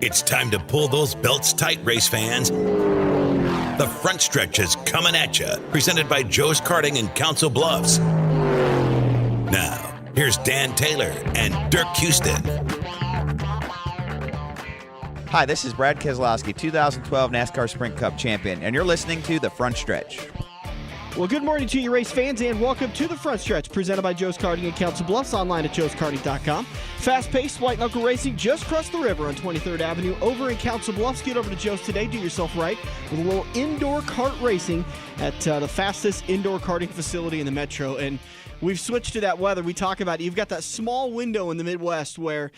It's time to pull those belts tight, race fans. The front stretch is coming at you, presented by Joe's Karting in Council Bluffs. Now, here's Dan Taylor and Dirk Houston. Hi, this is Brad Keselowski, 2012 NASCAR Sprint Cup champion, and you're listening to The Front Stretch. Well, good morning to you, race fans, and welcome to The Front Stretch, presented by Joe's Karting in Council Bluffs, online at joeskarting.com. Fast-paced, white-knuckle racing just across the river on 23rd Avenue over in Council Bluffs. Get over to Joe's today, do yourself right, with a little indoor kart racing at the fastest indoor karting facility in the metro. And we've switched to that weather. We talk about it. You've got that small window in the Midwest where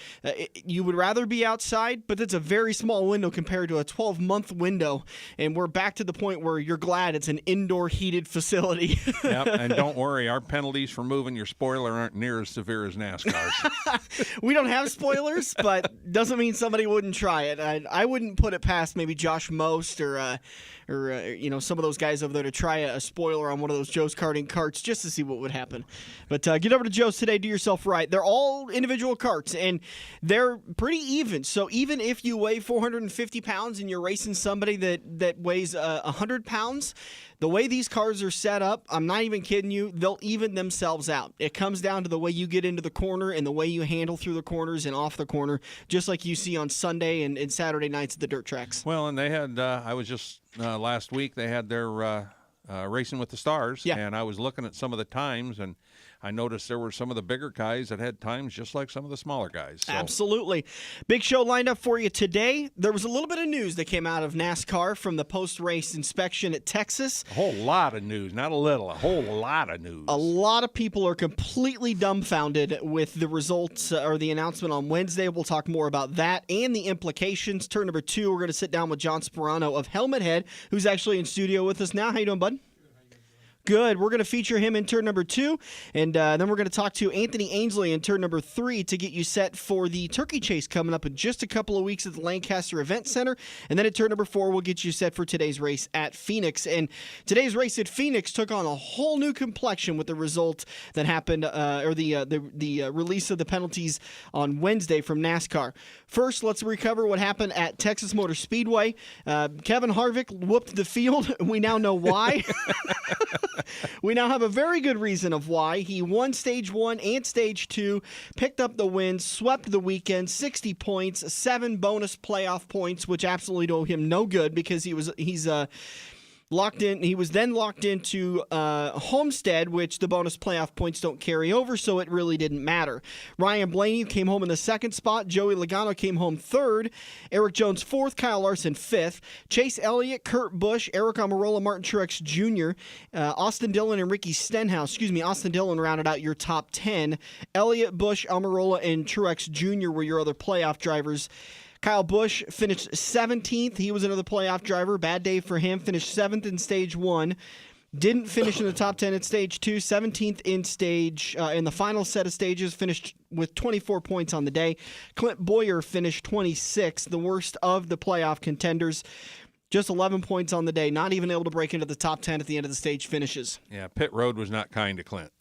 you would rather be outside, but it's a very small window compared to a 12-month window. And we're back to the point where you're glad it's an indoor heated facility. Yep, and don't worry, our penalties for moving your spoiler aren't near as severe as NASCAR's. We don't have spoilers, but doesn't mean somebody wouldn't try it. I wouldn't put it past maybe Josh Most or some of those guys over there to try a spoiler on one of those Joe's Karting carts just to see what would happen. But get over to Joe's today, do yourself right. They're all individual carts, and they're pretty even. So even if you weigh 450 pounds and you're racing somebody that weighs 100 pounds, the way these cars are set up, I'm not even kidding you, they'll even themselves out. It comes down to the way you get into the corner and the way you handle through the corners and off the corner, just like you see on Sunday and Saturday nights at the dirt tracks. Well, and they had, I was just last week, they had their Racing with the Stars, yeah. And I was looking at some of the times, and I noticed there were some of the bigger guys that had times just like some of the smaller guys. So. Absolutely. Big show lined up for you today. There was a little bit of news that came out of NASCAR from the post-race inspection at Texas. A whole lot of news, not a little, a whole lot of news. A lot of people are completely dumbfounded with the results or the announcement on Wednesday. We'll talk more about that and the implications. Turn number 2, we're going to sit down with John Sparano of Helmet Head, who's actually in studio with us now. How you doing, bud? Good. We're going to feature him in turn number 2, and then we're going to talk to Anthony Ainsle in turn number 3 to get you set for the turkey chase coming up in just a couple of weeks at the Lancaster Event Center. And then at turn number 4, we'll get you set for today's race at Phoenix. And today's race at Phoenix took on a whole new complexion with the result that happened, or the release of the penalties on Wednesday from NASCAR. First, let's recover what happened at Texas Motor Speedway. Kevin Harvick whooped the field. We now know why. We now have a very good reason of why. He won Stage 1 and Stage 2, picked up the win, swept the weekend, 60 points, 7 bonus playoff points, which absolutely do him no good because he's locked in. He was then locked into Homestead, which the bonus playoff points don't carry over, so it really didn't matter. Ryan Blaney came home in the 2nd spot. Joey Logano came home 3rd. Eric Jones 4th. Kyle Larson 5th. Chase Elliott, Kurt Busch, Eric Almirola, Martin Truex Jr., Austin Dillon, and Ricky Stenhouse. Austin Dillon rounded out your top 10. Elliott, Busch, Almirola, and Truex Jr. were your other playoff drivers. Kyle Busch finished 17th. He was another playoff driver. Bad day for him. Finished 7th in Stage 1. Didn't finish in the top 10 at Stage 2. 17th in the final set of stages. Finished with 24 points on the day. Clint Boyer finished 26th, the worst of the playoff contenders. Just 11 points on the day. Not even able to break into the top 10 at the end of the stage finishes. Yeah, pit road was not kind to Clint.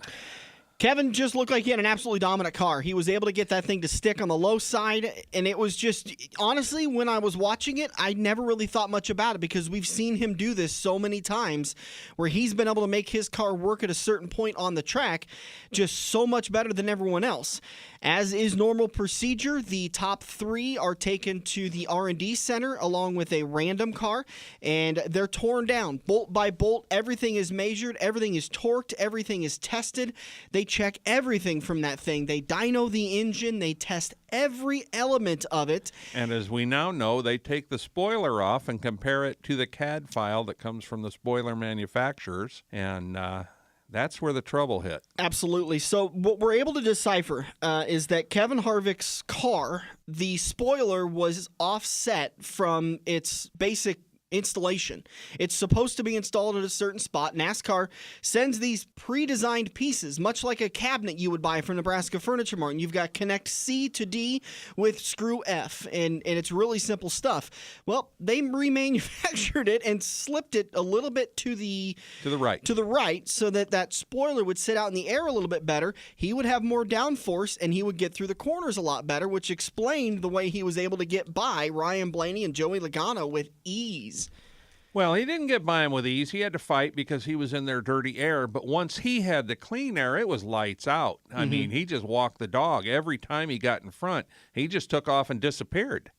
Kevin just looked like he had an absolutely dominant car. He was able to get that thing to stick on the low side, and it was just, honestly, when I was watching it, I never really thought much about it because we've seen him do this so many times where he's been able to make his car work at a certain point on the track just so much better than everyone else. As is normal procedure, the top 3 are taken to the R&D center along with a random car, and they're torn down bolt by bolt. Everything is measured, everything is torqued, everything is tested. They check everything from that thing. They dyno the engine, they test every element of it. And as we now know, they take the spoiler off and compare it to the CAD file that comes from the spoiler manufacturers, and that's where the trouble hit. Absolutely. So what we're able to decipher is that Kevin Harvick's car, the spoiler was offset from its basic installation. It's supposed to be installed at a certain spot. NASCAR sends these pre-designed pieces, much like a cabinet you would buy from Nebraska Furniture Mart. And you've got connect C to D with screw F, and it's really simple stuff. Well, they remanufactured it and slipped it a little bit to the right, so that spoiler would sit out in the air a little bit better. He would have more downforce, and he would get through the corners a lot better, which explained the way he was able to get by Ryan Blaney and Joey Logano with ease. Well, he didn't get by him with ease. He had to fight because he was in their dirty air. But once he had the clean air, it was lights out. I mean, he just walked the dog. Every time he got in front, he just took off and disappeared.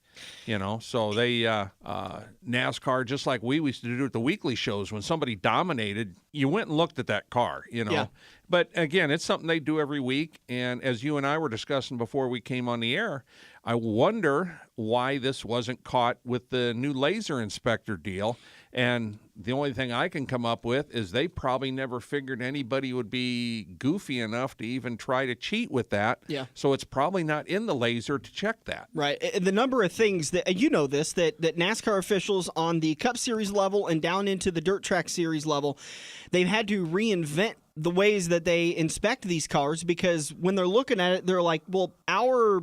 So they, NASCAR, just like we used to do at the weekly shows, when somebody dominated, you went and looked at that car, Yeah. But again, it's something they do every week. And as you and I were discussing before we came on the air, I wonder why this wasn't caught with the new laser inspector deal. And the only thing I can come up with is they probably never figured anybody would be goofy enough to even try to cheat with that. Yeah. So it's probably not in the laser to check that. Right. And the number of things that, and you know this, that NASCAR officials on the Cup Series level and down into the Dirt Track Series level, they've had to reinvent the ways that they inspect these cars, because when they're looking at it, they're like, well, our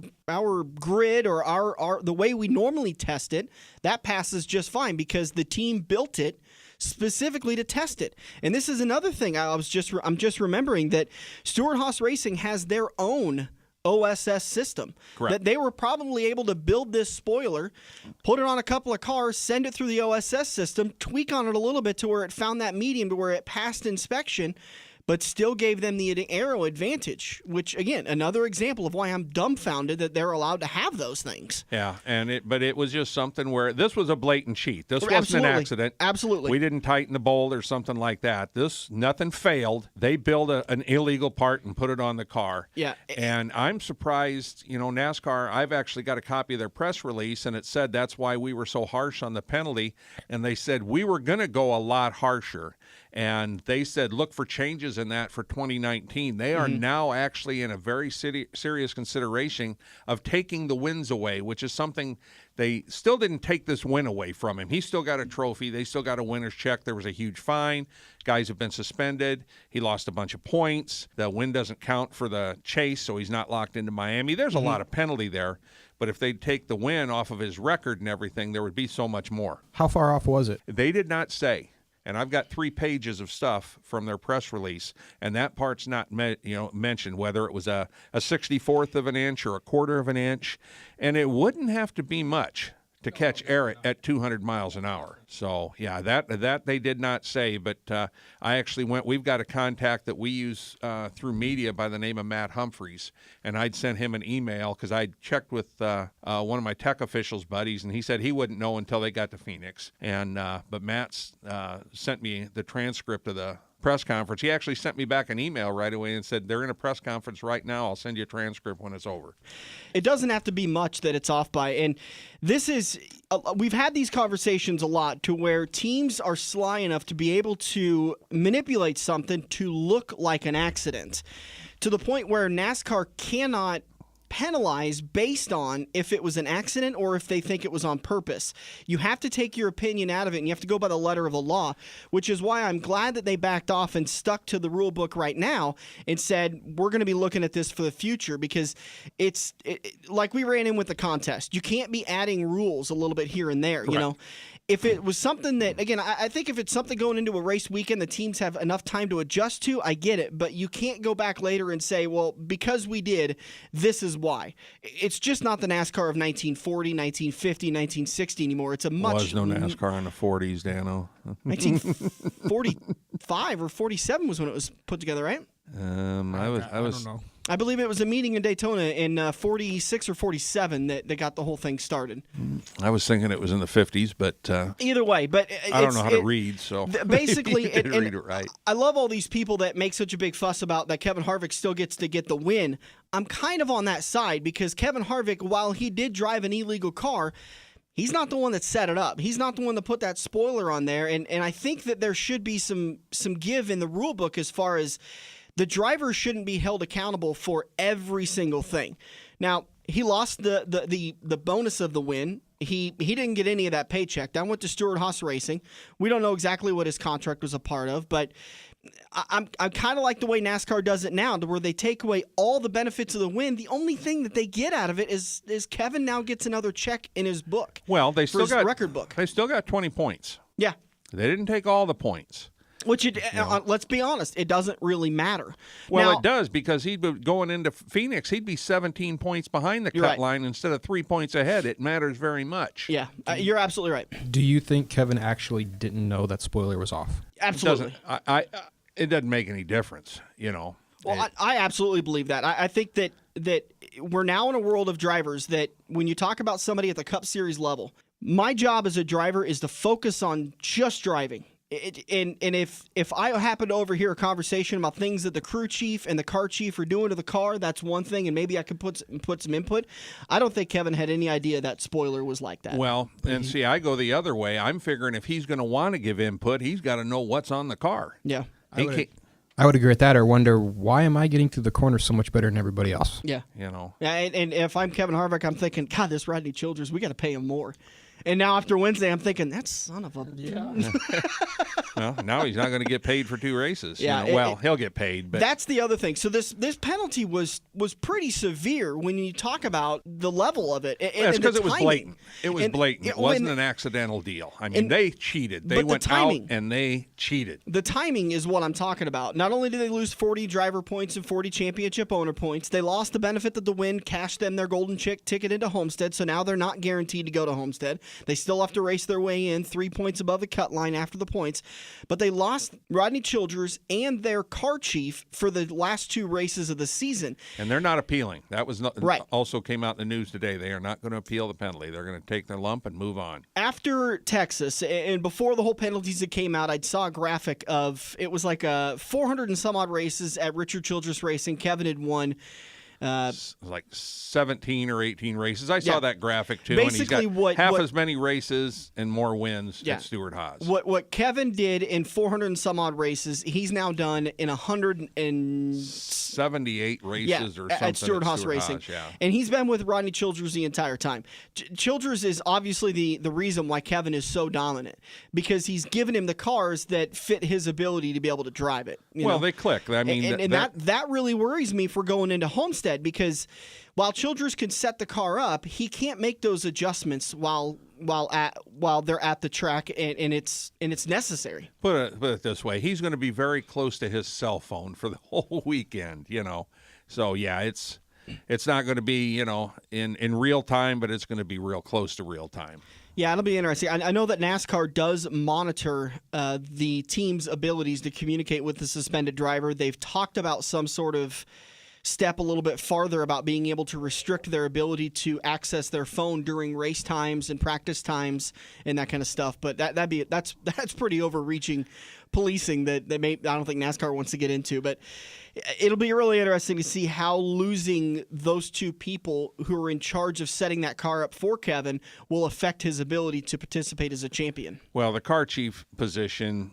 grid or our the way we normally test it, that passes just fine because the team built it specifically to test it. And this is another thing I'm just remembering, that Stewart-Haas Racing has their own OSS system. Correct. That they were probably able to build this spoiler, put it on a couple of cars, send it through the OSS system, tweak on it a little bit to where it found that medium to where it passed inspection, but still gave them the aero advantage, which, again, another example of why I'm dumbfounded that they're allowed to have those things. Yeah, but it was just something where this was a blatant cheat. This wasn't an accident. Absolutely. We didn't tighten the bolt or something like that. Nothing failed. They built an illegal part and put it on the car. Yeah. And I'm surprised, NASCAR, I've actually got a copy of their press release, and it said that's why we were so harsh on the penalty. And they said we were going to go a lot harsher. And they said, look for changes in that for 2019. They are now actually in a very serious consideration of taking the wins away, which is something they still didn't take this win away from him. He still got a trophy. They still got a winner's check. There was a huge fine. Guys have been suspended. He lost a bunch of points. The win doesn't count for the chase, so he's not locked into Miami. There's a lot of penalty there. But if they'd take the win off of his record and everything, there would be so much more. How far off was it? They did not say. And I've got 3 pages of stuff from their press release, and that part's not mentioned, whether it was a 64th of an inch or a quarter of an inch. And it wouldn't have to be much to catch air at 200 miles an hour. So, yeah, that they did not say. But I actually we've got a contact that we use through media by the name of Matt Humphreys, and I'd sent him an email because I'd checked with one of my tech officials buddies, and he said he wouldn't know until they got to Phoenix. And but Matt's sent me the transcript of the press conference. He actually sent me back an email right away and said, they're in a press conference right now. I'll send you a transcript when it's over. It doesn't have to be much that it's off by. And this is, we've had these conversations a lot to where teams are sly enough to be able to manipulate something to look like an accident, to the point where NASCAR cannot penalize based on if it was an accident or if they think it was on purpose. You have to take your opinion out of it, and you have to go by the letter of the law, which is why I'm glad that they backed off and stuck to the rule book right now and said, we're going to be looking at this for the future, because it's like we ran in with the contest. You can't be adding rules a little bit here and there. Correct. If it was something that, again, I think if it's something going into a race weekend the teams have enough time to adjust to, I get it. But you can't go back later and say, well, because we did, this is why. It's just not the NASCAR of 1940, 1950, 1960 anymore. It's a much... There was no NASCAR in the 40s, Dano. 1945 or 47 was when it was put together, right? I don't know. I believe it was a meeting in Daytona in 46 or 47 that got the whole thing started. I was thinking it was in the 50s, but either way, but I don't know how to read, so basically, you didn't read it right. I love all these people that make such a big fuss about that Kevin Harvick still gets to get the win. I'm kind of on that side, because Kevin Harvick, while he did drive an illegal car, he's not the one that set it up. He's not the one that put that spoiler on there, and I think that there should be some give in the rule book as far as the driver shouldn't be held accountable for every single thing. Now, he lost the bonus of the win. he didn't get any of that paycheck. That went to Stewart-Haas Racing. We don't know exactly what his contract was a part of, but I'm kind of like the way NASCAR does it now, to where they take away all the benefits of the win. The only thing that they get out of it is Kevin now gets another check in his book. Well, they still got record book. They still got 20 points. Yeah, they didn't take all the points. Which, let's be honest, it doesn't really matter. Well, now, it does, because he'd be going into Phoenix, he'd be 17 points behind the cut line instead of 3 points ahead. It matters very much. Yeah, you're absolutely right. Do you think Kevin actually didn't know that spoiler was off? Absolutely. It doesn't make any difference, you know. Well, I absolutely believe that. I think that we're now in a world of drivers that when you talk about somebody at the Cup Series level, my job as a driver is to focus on just driving. And if I happen to overhear a conversation about things that the crew chief and the car chief are doing to the car, that's one thing, and maybe I could put some input. I don't think Kevin had any idea that spoiler was like that. Well, and see, I go the other way. I'm figuring if he's going to want to give input, he's got to know what's on the car. Yeah. I would agree with that, or wonder, why am I getting through the corner so much better than everybody else? Yeah. You know. Yeah, and if I'm Kevin Harvick, I'm thinking, God, this Rodney Childers, we got to pay him more. And now after Wednesday, I'm thinking, that son of a... Yeah. Well, now he's not going to get paid for 2 races. Yeah, you know? He'll get paid. But that's the other thing. So this penalty was pretty severe when you talk about the level of it. It's because it was blatant. It was blatant. It wasn't an accidental deal. I mean, they cheated. They went out and they cheated. The timing is what I'm talking about. Not only did they lose 40 driver points and 40 championship owner points, they lost the benefit that the win cashed them their golden ticket into Homestead, so now they're not guaranteed to go to Homestead. They still have to race their way in 3 points above the cut line after the points. But they lost Rodney Childers and their car chief for the last 2 races of the season. And they're not appealing. That was right. Also came out in the news today. They are not going to appeal the penalty. They're going to take their lump and move on. After Texas, and before the whole penalties that came out, I saw a graphic of, it was like 400 and some odd races at Richard Childress Racing. Kevin had won. Like 17 or 18 races. I saw that graphic too. Basically, and he's got half as many races and more wins at Stewart-Haas. What Kevin did in 400 and some odd races, he's now done in 178 races or something at Stewart-Haas Racing. Yeah. And he's been with Rodney Childers the entire time. Childers is obviously the reason why Kevin is so dominant, because he's given him the cars that fit his ability to be able to drive it. You know? They click. I mean, that really worries me for going into Homestead, because while Childers can set the car up, he can't make those adjustments while they're at the track, and it's necessary. Put it this way: he's going to be very close to his cell phone for the whole weekend. You know, so yeah, it's not going to be in real time, but it's going to be real close to real time. Yeah, it'll be interesting. I know that NASCAR does monitor the team's abilities to communicate with the suspended driver. They've talked about some sort of step a little bit farther about being able to restrict their ability to access their phone during race times and practice times and that kind of stuff. But that's pretty overreaching policing that I don't think NASCAR wants to get into. But it'll be really interesting to see how losing those 2 people who are in charge of setting that car up for Kevin will affect his ability to participate as a champion. Well, the car chief position,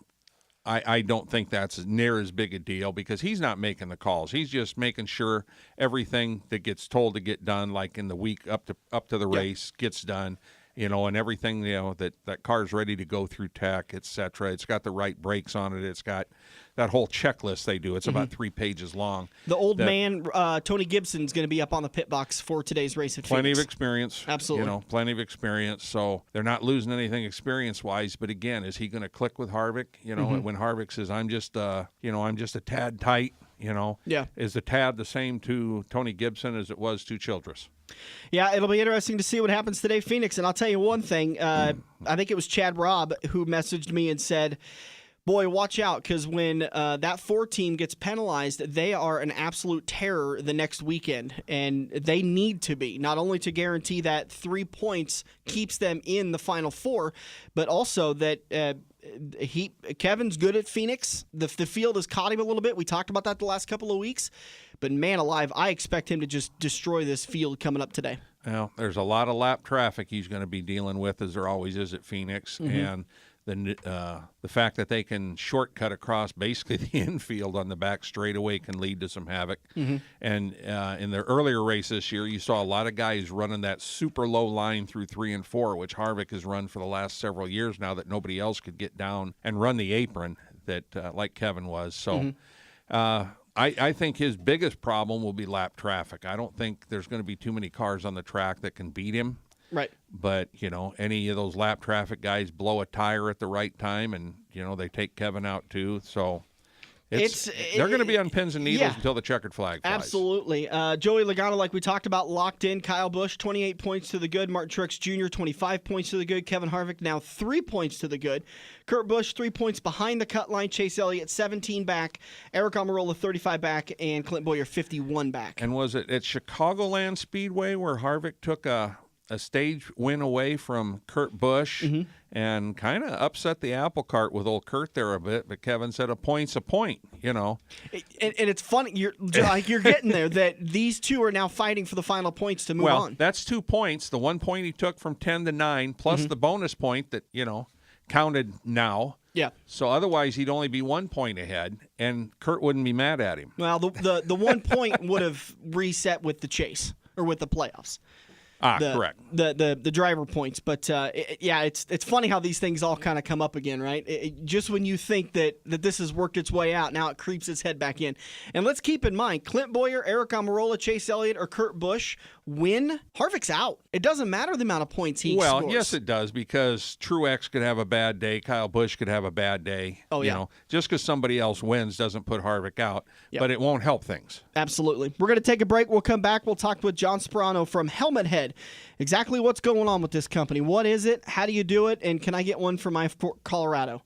I don't think that's near as big a deal, because he's not making the calls. He's just making sure everything that gets told to get done, like in the week up to the race, gets done. And everything, that car's ready to go through tech, etc. It's got the right brakes on it. It's got that whole checklist they do. It's about 3 pages long. The old man, Tony Gibson's going to be up on the pit box for today's race at Plenty Phoenix. of experience. Absolutely. Plenty of experience. So they're not losing anything experience-wise. But again, is he going to click with Harvick? When Harvick says, I'm just a tad tight, Yeah. Is the tad the same to Tony Gibson as it was to Childress? Yeah, it'll be interesting to see what happens today, Phoenix. And I'll tell you one thing. I think it was Chad Robb who messaged me and said, boy, watch out, because when that 4 team gets penalized, they are an absolute terror the next weekend. And they need to be, not only to guarantee that 3 points keeps them in the Final 4, but also that Kevin's good at Phoenix. The field has caught him a little bit. We talked about that the last couple of weeks. But man alive, I expect him to just destroy this field coming up today. Well, there's a lot of lap traffic he's going to be dealing with, as there always is at Phoenix. And the fact that they can shortcut across basically the infield on the back straightaway can lead to some havoc. Mm-hmm. And in the earlier race this year, you saw a lot of guys running that super low line through 3 and 4, which Harvick has run for the last several years now that nobody else could get down and run the apron that like Kevin was. So I think his biggest problem will be lap traffic. I don't think there's going to be too many cars on the track that can beat him. Right. But, any of those lap traffic guys blow a tire at the right time and, they take Kevin out too. So they're going to be on pins and needles until the checkered flag flies. Absolutely. Joey Logano, like we talked about, locked in. Kyle Busch, 28 points to the good. Martin Truex Jr., 25 points to the good. Kevin Harvick now 3 points to the good. Kurt Busch, 3 points behind the cut line. Chase Elliott, 17 back. Eric Almirola, 35 back. And Clint Bowyer, 51 back. And was it at Chicagoland Speedway where Harvick took a stage win away from Kurt Busch and kind of upset the apple cart with old Kurt there a bit, but Kevin said a point's a point, And it's funny, you're getting there, that these two are now fighting for the final points to move on. Well, that's 2 points. The 1 point he took from 10 to 9, plus the bonus point that, counted now. Yeah. So otherwise he'd only be 1 point ahead, and Kurt wouldn't be mad at him. Well, the 1 point would have reset with the chase, or with the playoffs. Correct. The driver points, but it's funny how these things all kind of come up again, right? Just when you think that this has worked its way out, now it creeps its head back in. And let's keep in mind, Clint Bowyer, Eric Almirola, Chase Elliott, or Kurt Busch win, Harvick's out. It doesn't matter the amount of points he scores. Well, yes, it does, because Truex could have a bad day, Kyle Busch could have a bad day. Oh, yeah. Just because somebody else wins doesn't put Harvick out, but it won't help things. Absolutely. We're going to take a break. We'll come back. We'll talk with John Sparano from Helmet Head. Exactly what's going on with this company. What is it? How do you do it? And can I get one for my Colorado?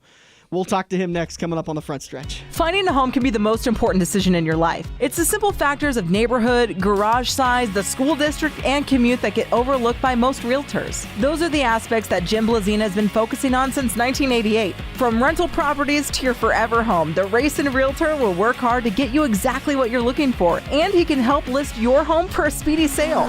We'll talk to him next, coming up on the front stretch. Finding a home can be the most important decision in your life. It's the simple factors of neighborhood, garage size, the school district, and commute that get overlooked by most realtors. Those are the aspects that Jim Blazina has been focusing on since 1988. From rental properties to your forever home, the Racing Realtor will work hard to get you exactly what you're looking for, and he can help list your home for a speedy sale.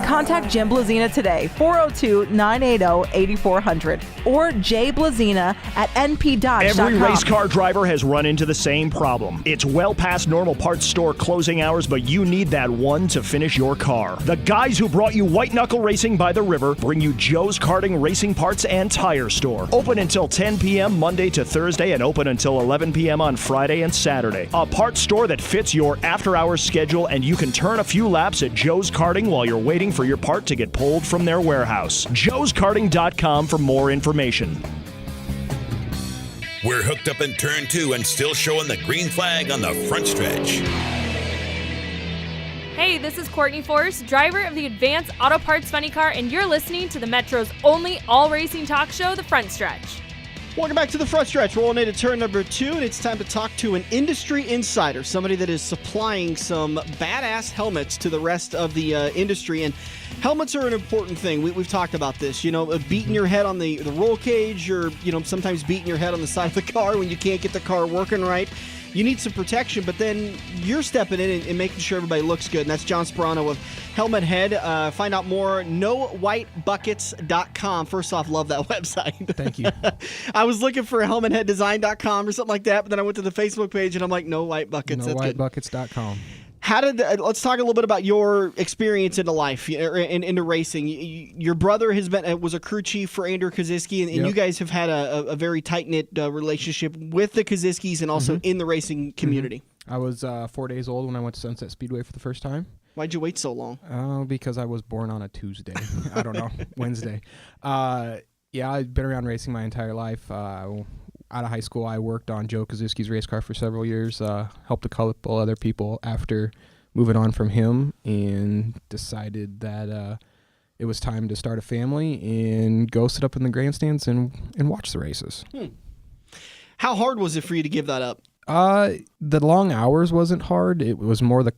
Contact Jim Blazina today, 402-980-8400, or jblazina at np.com. Every race car driver has run into the same problem. It's well past normal parts store closing hours, but you need that one to finish your car. The guys who brought you White Knuckle Racing by the River bring you Joe's Karting Racing Parts and Tire Store. Open until 10 p.m. Monday to Thursday and open until 11 p.m. on Friday and Saturday. A parts store that fits your after-hours schedule, and you can turn a few laps at Joe's Karting while you're waiting for your part to get pulled from their warehouse. joeskarting.com for more information. We're hooked up in turn 2 and still showing the green flag on the front stretch. Hey, this is Courtney Forrest, driver of the Advanced Auto Parts Funny Car, and you're listening to the Metro's only all-racing talk show, The Front Stretch. Welcome back to the front stretch. Rolling into turn number 2, and it's time to talk to an industry insider, somebody that is supplying some badass helmets to the rest of the industry. And helmets are an important thing. We've talked about this. Beating your head on the roll cage, or sometimes beating your head on the side of the car when you can't get the car working right. You need some protection, but then you're stepping in and making sure everybody looks good. And that's John Sparano of Helmet Head. Find out more, nowhitebuckets.com. First off, love that website. Thank you. I was looking for helmetheaddesign.com or something like that, but then I went to the Facebook page and I'm like, no white buckets. Nowhitebuckets.com. Let's talk a little bit about your experience into life, into racing. Your brother was a crew chief for Andrew Koziski, and you guys have had a very tight-knit relationship with the Koziskis and also in the racing community. I was 4 days old when I went to Sunset Speedway for the first time. Why'd you wait so long? Because I was born on a Tuesday. I don't know, Wednesday. I've been around racing my entire life. Out of high school, I worked on Joe Koziski's race car for several years, helped a couple other people after moving on from him, and decided that it was time to start a family and go sit up in the grandstands and watch the races. How hard was it for you to give that up? The long hours wasn't hard. It was more the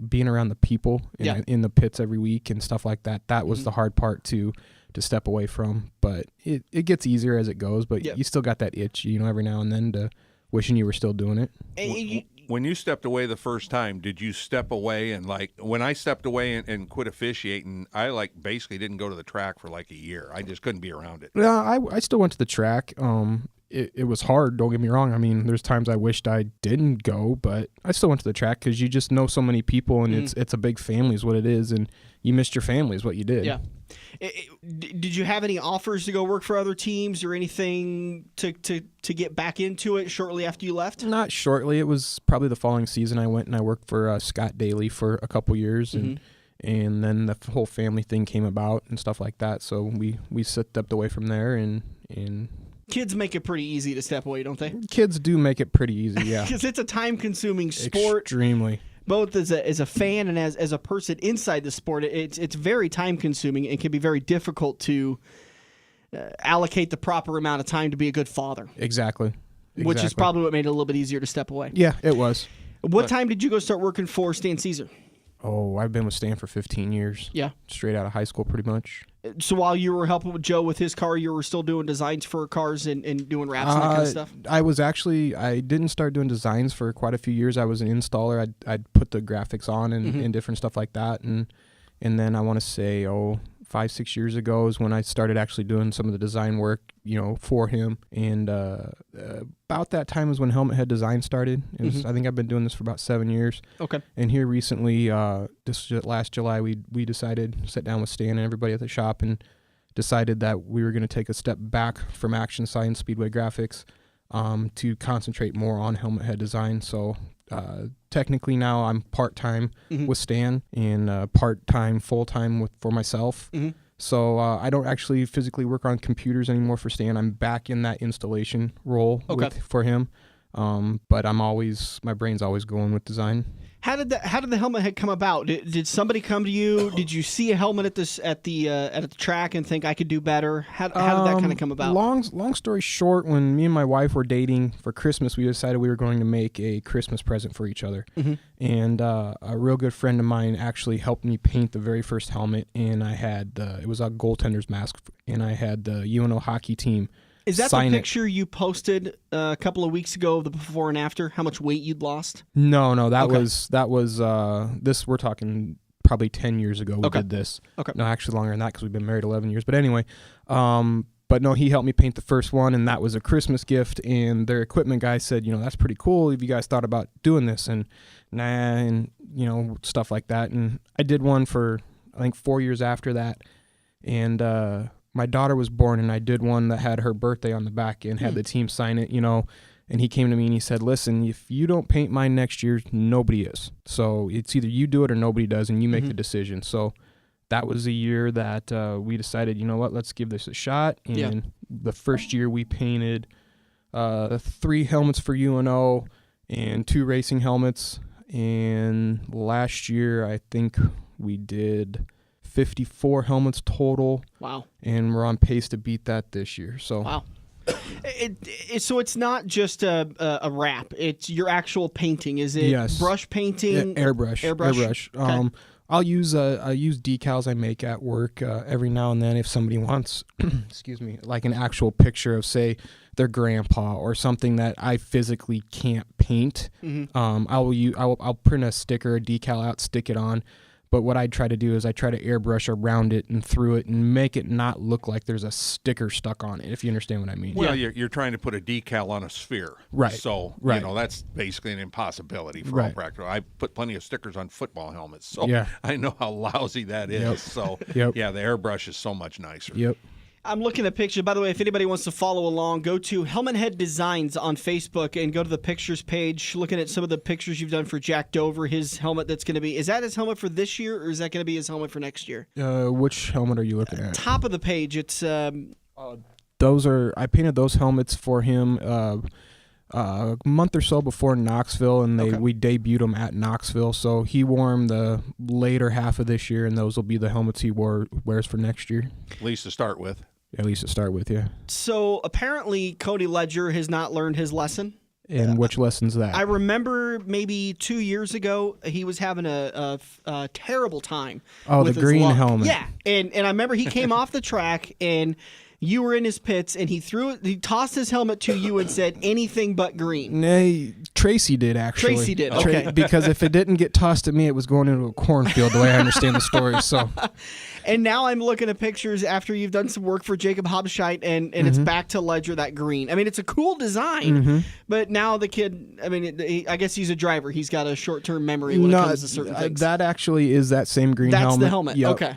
being around the people in the pits every week and stuff like that. That was the hard part to step away from, but it gets easier as it goes, but you still got that itch, every now and then to wishing you were still doing it. When you stepped away the first time, did you step away and when I stepped away and quit officiating, I basically didn't go to the track for a year. I just couldn't be around it. Yeah, I still went to the track. It was hard, don't get me wrong. I mean, there's times I wished I didn't go, but I still went to the track because you just know so many people, and it's a big family is what it is, and you missed your family is what you did. Yeah. Did you have any offers to go work for other teams or anything to get back into it shortly after you left? Not shortly. It was probably the following season I went and I worked for Scott Daly for a couple years, and then the whole family thing came about and stuff like that. So we stepped away from there, and kids make it pretty easy to step away, don't they? Kids do make it pretty easy, yeah. Because it's a time-consuming sport. Extremely. Both as a fan and as a person inside the sport, it's very time-consuming and can be very difficult to allocate the proper amount of time to be a good father. Exactly. Which is probably what made it a little bit easier to step away. Yeah, it was. What time did you go start working for Stan Caesar? Oh, I've been with Stan for 15 years. Yeah. Straight out of high school, pretty much. So while you were helping with Joe with his car, you were still doing designs for cars and doing wraps and that kind of stuff? I didn't start doing designs for quite a few years. I was an installer. I'd put the graphics on and different stuff like that. And then I want to say, 5-6 years ago is when I started actually doing some of the design work, for him. And about that time is when Helmet Head Design started. I think I've been doing this for about 7 years. Okay. And here recently, last July, we decided, sat down with Stan and everybody at the shop and decided that we were going to take a step back from Action Science Speedway Graphics to concentrate more on Helmet Head Design. So technically now I'm part-time with Stan and part-time, full-time for myself. So I don't actually physically work on computers anymore for Stan. I'm back in that installation role for him. But my brain's always going with design. How did the helmet head come about? Did somebody come to you? Did you see a helmet at the track and think I could do better? How did that kind of come about? Long story short, when me and my wife were dating for Christmas, we decided we were going to make a Christmas present for each other. And a real good friend of mine actually helped me paint the very first helmet, and I had it was a goaltender's mask, and I had the UNO hockey team. Is that the picture you posted a couple of weeks ago of the before and after? How much weight you'd lost? No, that was this. We're talking probably 10 years ago. We did this. Okay. No, actually longer than that because we've been married 11 years. But anyway, but no, he helped me paint the first one, and that was a Christmas gift. And their equipment guy said, that's pretty cool. Have you guys thought about doing this? And stuff like that. And I did one for I think 4 years after that, and my daughter was born, and I did one that had her birthday on the back and had the team sign it, and he came to me and he said, listen, if you don't paint mine next year, nobody is. So it's either you do it or nobody does, and you make the decision. So that was the year that we decided, let's give this a shot. And the first year we painted 3 helmets for UNO and 2 racing helmets. And last year, I think we did 54 helmets total. Wow. And we're on pace to beat that this year. So wow. So it's not just a wrap. It's your actual painting. Is it brush painting? Airbrush. Okay. I'll use decals I make at work every now and then if somebody wants, excuse me, like an actual picture of, say, their grandpa or something that I physically can't paint. I'll print a sticker, a decal out, stick it on. But what I try to do is I try to airbrush around it and through it and make it not look like there's a sticker stuck on it, if you understand what I mean. Well, you're trying to put a decal on a sphere. Right. So, that's basically an impossibility for all practical. I put plenty of stickers on football helmets, so I know how lousy that is. Yep. So, the airbrush is so much nicer. Yep. I'm looking at pictures. By the way, if anybody wants to follow along, go to Helmet Head Designs on Facebook and go to the pictures page. Looking at some of the pictures you've done for Jack Dover, his helmet that's going to be. Is that his helmet for this year, or is that going to be his helmet for next year? Which helmet are you looking at? Top of the page. It's. Those are. I painted those helmets for him a month or so before Knoxville, and we debuted them at Knoxville. So he wore them the later half of this year, and those will be the helmets he wears for next year. At least to start with. At least to start with, yeah. So apparently Cody Ledger has not learned his lesson. And which lesson's that? I remember maybe 2 years ago he was having a terrible time. Oh, with the green helmet. Yeah, and I remember he came off the track and You were in his pits, and he tossed his helmet to you and said, anything but green. Nay, Tracy did, actually. Tracy did, okay. Because if it didn't get tossed at me, it was going into a cornfield, the way I understand the story. So, And now I'm looking at pictures after you've done some work for Jacob Habscheit, and it's back to Ledger, that green. I mean, it's a cool design, but now the kid, I mean, I guess he's a driver. He's got a short-term memory when it comes to certain things. That actually is that same green helmet. That's the helmet, Yep. okay.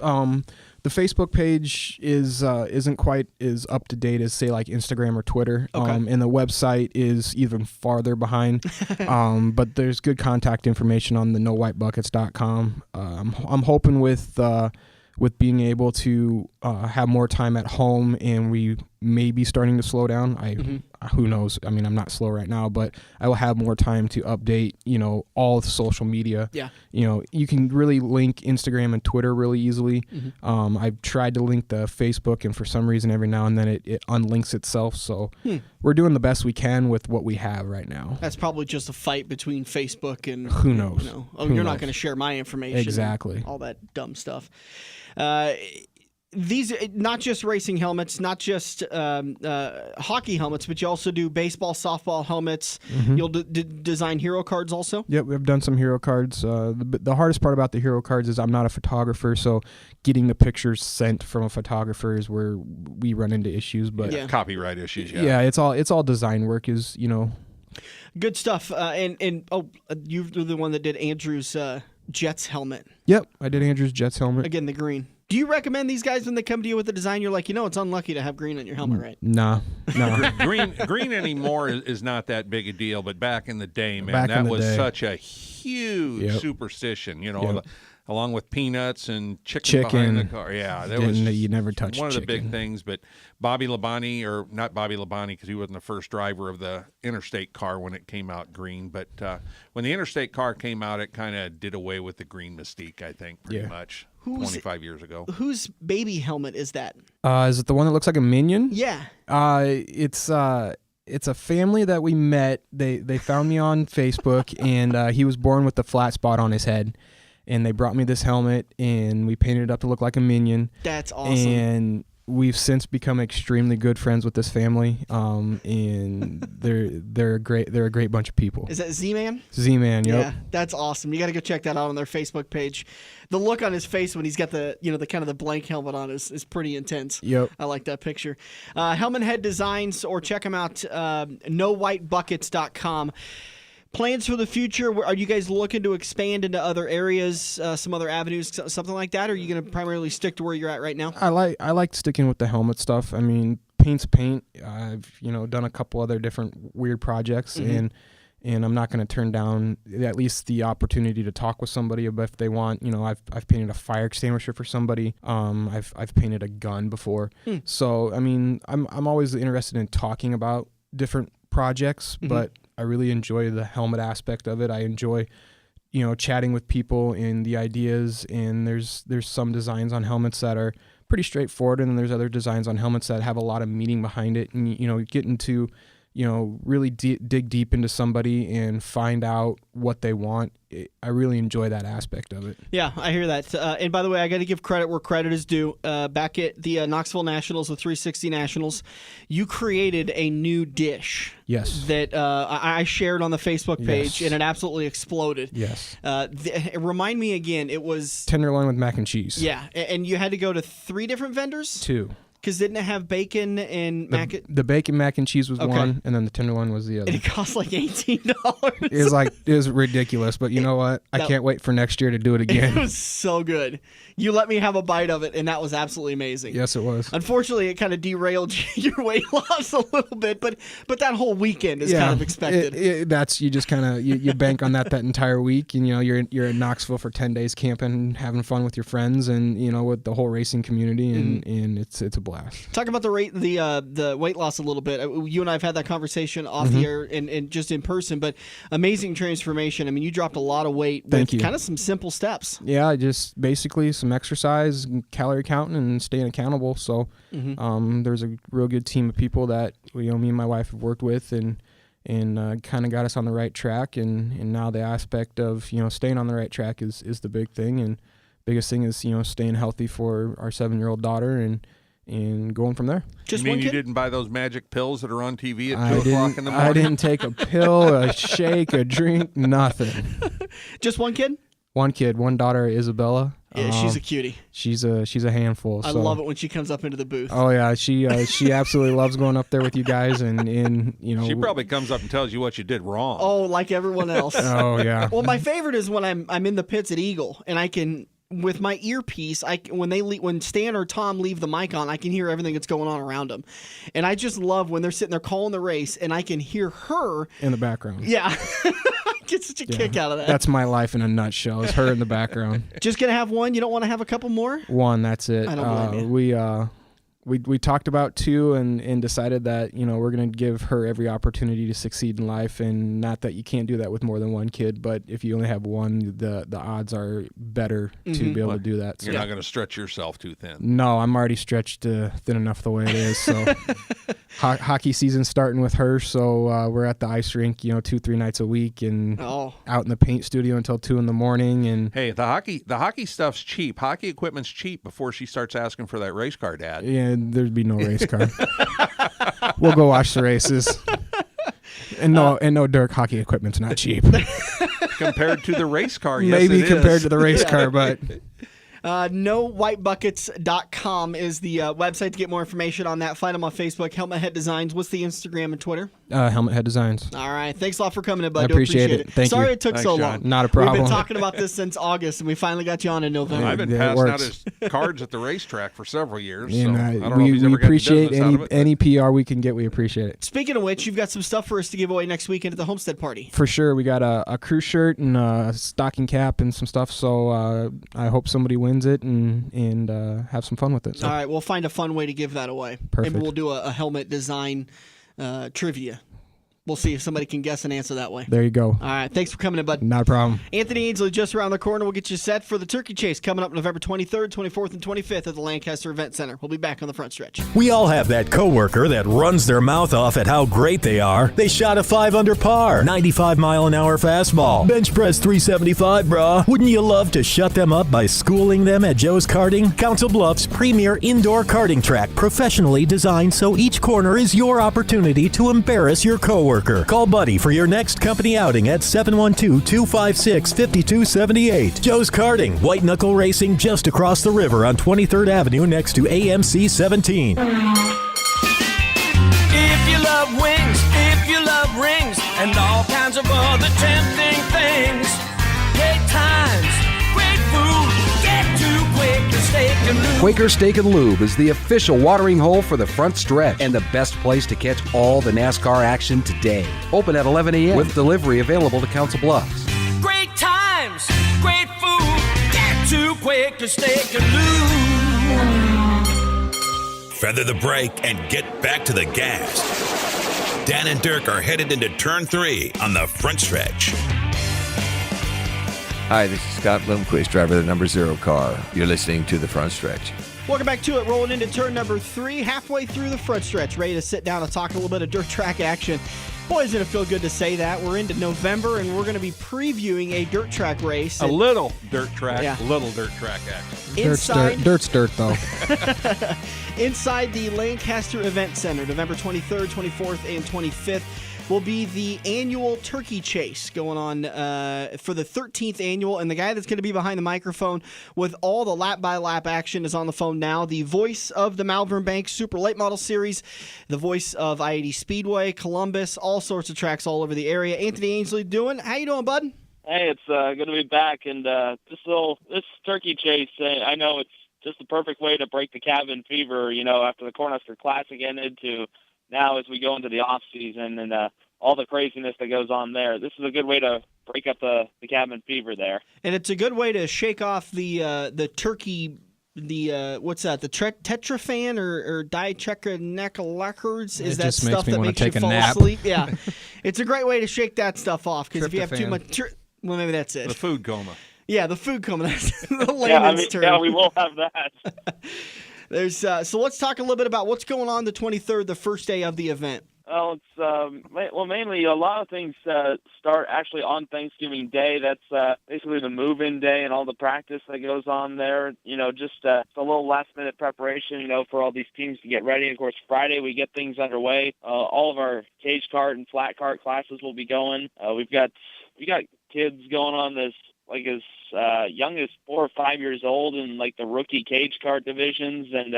The Facebook page isn't quite as up to date as, say, like Instagram or Twitter. Okay. And the website is even farther behind. But there's good contact information on the nowhitebuckets.com. I'm hoping with being able to have more time at home, and we may be starting to slow down. Who knows? I mean, I'm not slow right now, but I will have more time to update, all of the social media. Yeah. You can really link Instagram and Twitter really easily. I've tried to link the Facebook, and for some reason every now and then it unlinks itself. So we're doing the best we can with what we have right now. That's probably just a fight between Facebook and... Who knows? You're not going to share my information. Exactly. All that dumb stuff. These, not just racing helmets, not just hockey helmets, but you also do baseball, softball helmets. You'll design hero cards also? Yep, we've done some hero cards. The hardest part about the hero cards is I'm not a photographer, so getting the pictures sent from a photographer is where we run into issues. But copyright issues. Yeah, it's all design work. Good stuff. And you were the one that did Andrew's Jets helmet. Yep, I did Andrew's Jets helmet. Again, the green. Do you recommend these guys when they come to you with a design? You're like, it's unlucky to have green on your helmet, right? Nah. green anymore is not that big a deal, but back in the day, man, that was such a huge superstition, along with peanuts and chicken behind the car. Yeah, that was you never touched one of the chicken. big things. But Bobby Labonte, or not Bobby Labonte, because he wasn't the first driver of the interstate car when it came out green. But when the interstate car came out, it kind of did away with the green mystique, I think, pretty much. 25 years ago. Whose baby helmet is that? Is it the one that looks like a minion? Yeah. It's a family that we met. They found me on Facebook, and he was born with a flat spot on his head. And they brought me this helmet, and we painted it up to look like a minion. That's awesome. And we've since become extremely good friends with this family. And they're a great bunch of people. Is that Z-Man? Z-Man, yep. Yeah, that's awesome. You got to go check that out on their Facebook page. The look on his face when he's got the the kind of the blank helmet on is pretty intense. Yep. I like that picture. Helmet Head Designs, or check them out, nowhitebuckets.com. Plans for the future, are you guys looking to expand into other areas, some other avenues, something like that, or are you going to primarily stick to where you're at right now? I like sticking with the helmet stuff. I mean, paint's paint. I've done a couple other different weird projects, and I'm not going to turn down at least the opportunity to talk with somebody if they want. I've painted a fire extinguisher for somebody. I've painted a gun before. So I mean, I'm always interested in talking about different projects, but I really enjoy the helmet aspect of it. I enjoy, chatting with people and the ideas. And there's some designs on helmets that are pretty straightforward, and then there's other designs on helmets that have a lot of meaning behind it. And get into, really dig deep into somebody and find out what they want. I really enjoy that aspect of it. Yeah, I hear that. And by the way, I got to give credit where credit is due. Back at the Knoxville Nationals, the 360 Nationals, you created a new dish. Yes. That I shared on the Facebook page, and it absolutely exploded. Yes. Remind me again, it was... tenderloin with mac and cheese. Yeah, and you had to go to 3 different vendors? 2. Because didn't it have bacon and the bacon mac and cheese was one, and then the tenderloin was the other. And it cost like $18. It was ridiculous, but you know what? I can't wait for next year to do it again. It was so good. You let me have a bite of it, and that was absolutely amazing. Yes, it was. Unfortunately, it kind of derailed your weight loss a little bit, but that whole weekend is kind of expected. You just kind of you bank on that entire week, and you're in Knoxville for 10 days camping, having fun with your friends, and with the whole racing community, and it's a blast. Talk about the weight loss a little bit. You and I have had that conversation off the air and just in person, but amazing transformation. I mean, you dropped a lot of weight with kind of some simple steps. Yeah, just basically some exercise, calorie counting, and staying accountable. So there's a real good team of people that me and my wife have worked with, and kind of got us on the right track. And now the aspect of staying on the right track is the big thing, and biggest thing is staying healthy for our 7-year-old daughter, and and going from there. Just you mean one you kid? didn't buy those magic pills that are on TV at 2 o'clock in the morning? I didn't take a pill, a shake, a drink, nothing. Just one kid? One kid, one daughter, Isabella. Yeah, she's a cutie. She's a handful. I love it when she comes up into the booth. Oh yeah, she absolutely loves going up there with you guys, and you know. She probably comes up and tells you what you did wrong. Oh, like everyone else. Oh yeah. Well, my favorite is when I'm in the pits at Eagle and I can, with my earpiece, when Stan or Tom leave the mic on, I can hear everything that's going on around them, and I just love when they're sitting there calling the race and I can hear her in the background. Yeah. I get such a kick out of that. That's my life in a nutshell. Is her in the background. Just gonna have one? You don't want to have a couple more? One. That's it. I don't blame you. We talked about two and decided that, you know, we're going to give her every opportunity to succeed in life, and not that you can't do that with more than one kid, but if you only have one, the odds are better to be able to do that. So. You're not going to stretch yourself too thin. No, I'm already stretched thin enough the way it is. So hockey season's starting with her, so we're at the ice rink, you know, 2-3 nights a week, and out in the paint studio until 2 a.m. And hey, the hockey stuff's cheap. Hockey equipment's cheap before she starts asking for that race car, Dad. Yeah, there'd be no race car. We'll go watch the races. And no dirt hockey equipment's not cheap. Compared to the race car, yes, maybe it compared is. to the race car, but NoWhiteBuckets.com is the website to get more information on that. Find them on Facebook, Helmet Head Designs. What's the Instagram and Twitter? Helmet Head Designs. All right. Thanks a lot for coming in, bud. I appreciate it. Thank Sorry you. it took Thanks, so John. long. Not a problem. We've been talking about this since August, and we finally got you on in November. I've been Yeah, it passing out works. his cards at the racetrack for several years. So And I don't know if we he's ever got appreciate business out of it. any PR we can get. We appreciate it. Speaking of which, you've got some stuff for us to give away next weekend at the Homestead Party. For sure. We got a crew shirt and a stocking cap and some stuff, so I hope somebody wins it and have some fun with it. So. All right, we'll find a fun way to give that away. Perfect. Maybe we'll do a helmet design trivia. We'll see if somebody can guess an answer that way. There you go. All right, thanks for coming in, bud. Not a problem. Anthony Ainsle just around the corner. We'll get you set for the Turkey Chase coming up November 23rd, 24th, and 25th at the Lancaster Event Center. We'll be back on the front stretch. We all have that coworker that runs their mouth off at how great they are. They shot a 5 under par, 95-mile-an-hour fastball, bench press 375, brah. Wouldn't you love to shut them up by schooling them at Joe's Karting? Council Bluffs' premier indoor karting track, professionally designed so each corner is your opportunity to embarrass your coworker. Call Buddy for your next company outing at 712-256-5278. Joe's Karting, white knuckle racing just across the river on 23rd Avenue next to AMC 17. If you love wings, if you love rings, and all kinds of other tempting things, great times, great food, get to Quaker Steak and Lube. Quaker Steak and Lube is the official watering hole for the front stretch and the best place to catch all the NASCAR action today. Open at 11 a.m. with delivery available to Council Bluffs. Great times, great food, get to Quaker Steak and Lube. Feather the brake and get back to the gas. Dan and Dirk are headed into turn 3 on the front stretch. Hi, this is Scott Blomquist, driver of the number 0 car. You're listening to the front stretch. Welcome back to it. Rolling into turn number 3, halfway through the front stretch. Ready to sit down and talk a little bit of dirt track action. Boy, isn't it feel good to say that. We're into November, and we're going to be previewing a dirt track race. A little dirt track Yeah. action. Dirt's dirt, though. Inside the Lancaster Event Center, November 23rd, 24th, and 25th, will be the annual Turkey Chase going on for the 13th annual. And the guy that's going to be behind the microphone with all the lap-by-lap action is on the phone now. The voice of the Malvern Bank Super Late Model Series, the voice of I-80 Speedway, Columbus, all sorts of tracks all over the area. Anthony Ainsle doing? How you doing, bud? Hey, it's good to be back. And this Turkey Chase, I know it's just the perfect way to break the cabin fever, you know, after the Cornhusker Classic ended to now as we go into the off season and all the craziness that goes on there. This is a good way to break up the cabin fever there. And it's a good way to shake off the turkey, what's that? The tetrafan or dichecanolecars? Is that stuff that makes you fall asleep? Yeah, it's a great way to shake that stuff off because if you have too much, well, maybe that's it. The food coma. Yeah, the food coma. That's the layman's term. Yeah, we will have that. There's so let's talk a little bit about what's going on the 23rd, the first day of the event. Well, it's mainly a lot of things start actually on Thanksgiving Day. That's basically the move-in day and all the practice that goes on there. Just a little last-minute preparation, for all these teams to get ready. And of course, Friday we get things underway. All of our cage kart and flat kart classes will be going. We got kids going on this as young as 4 or 5 years old in the rookie cage kart divisions and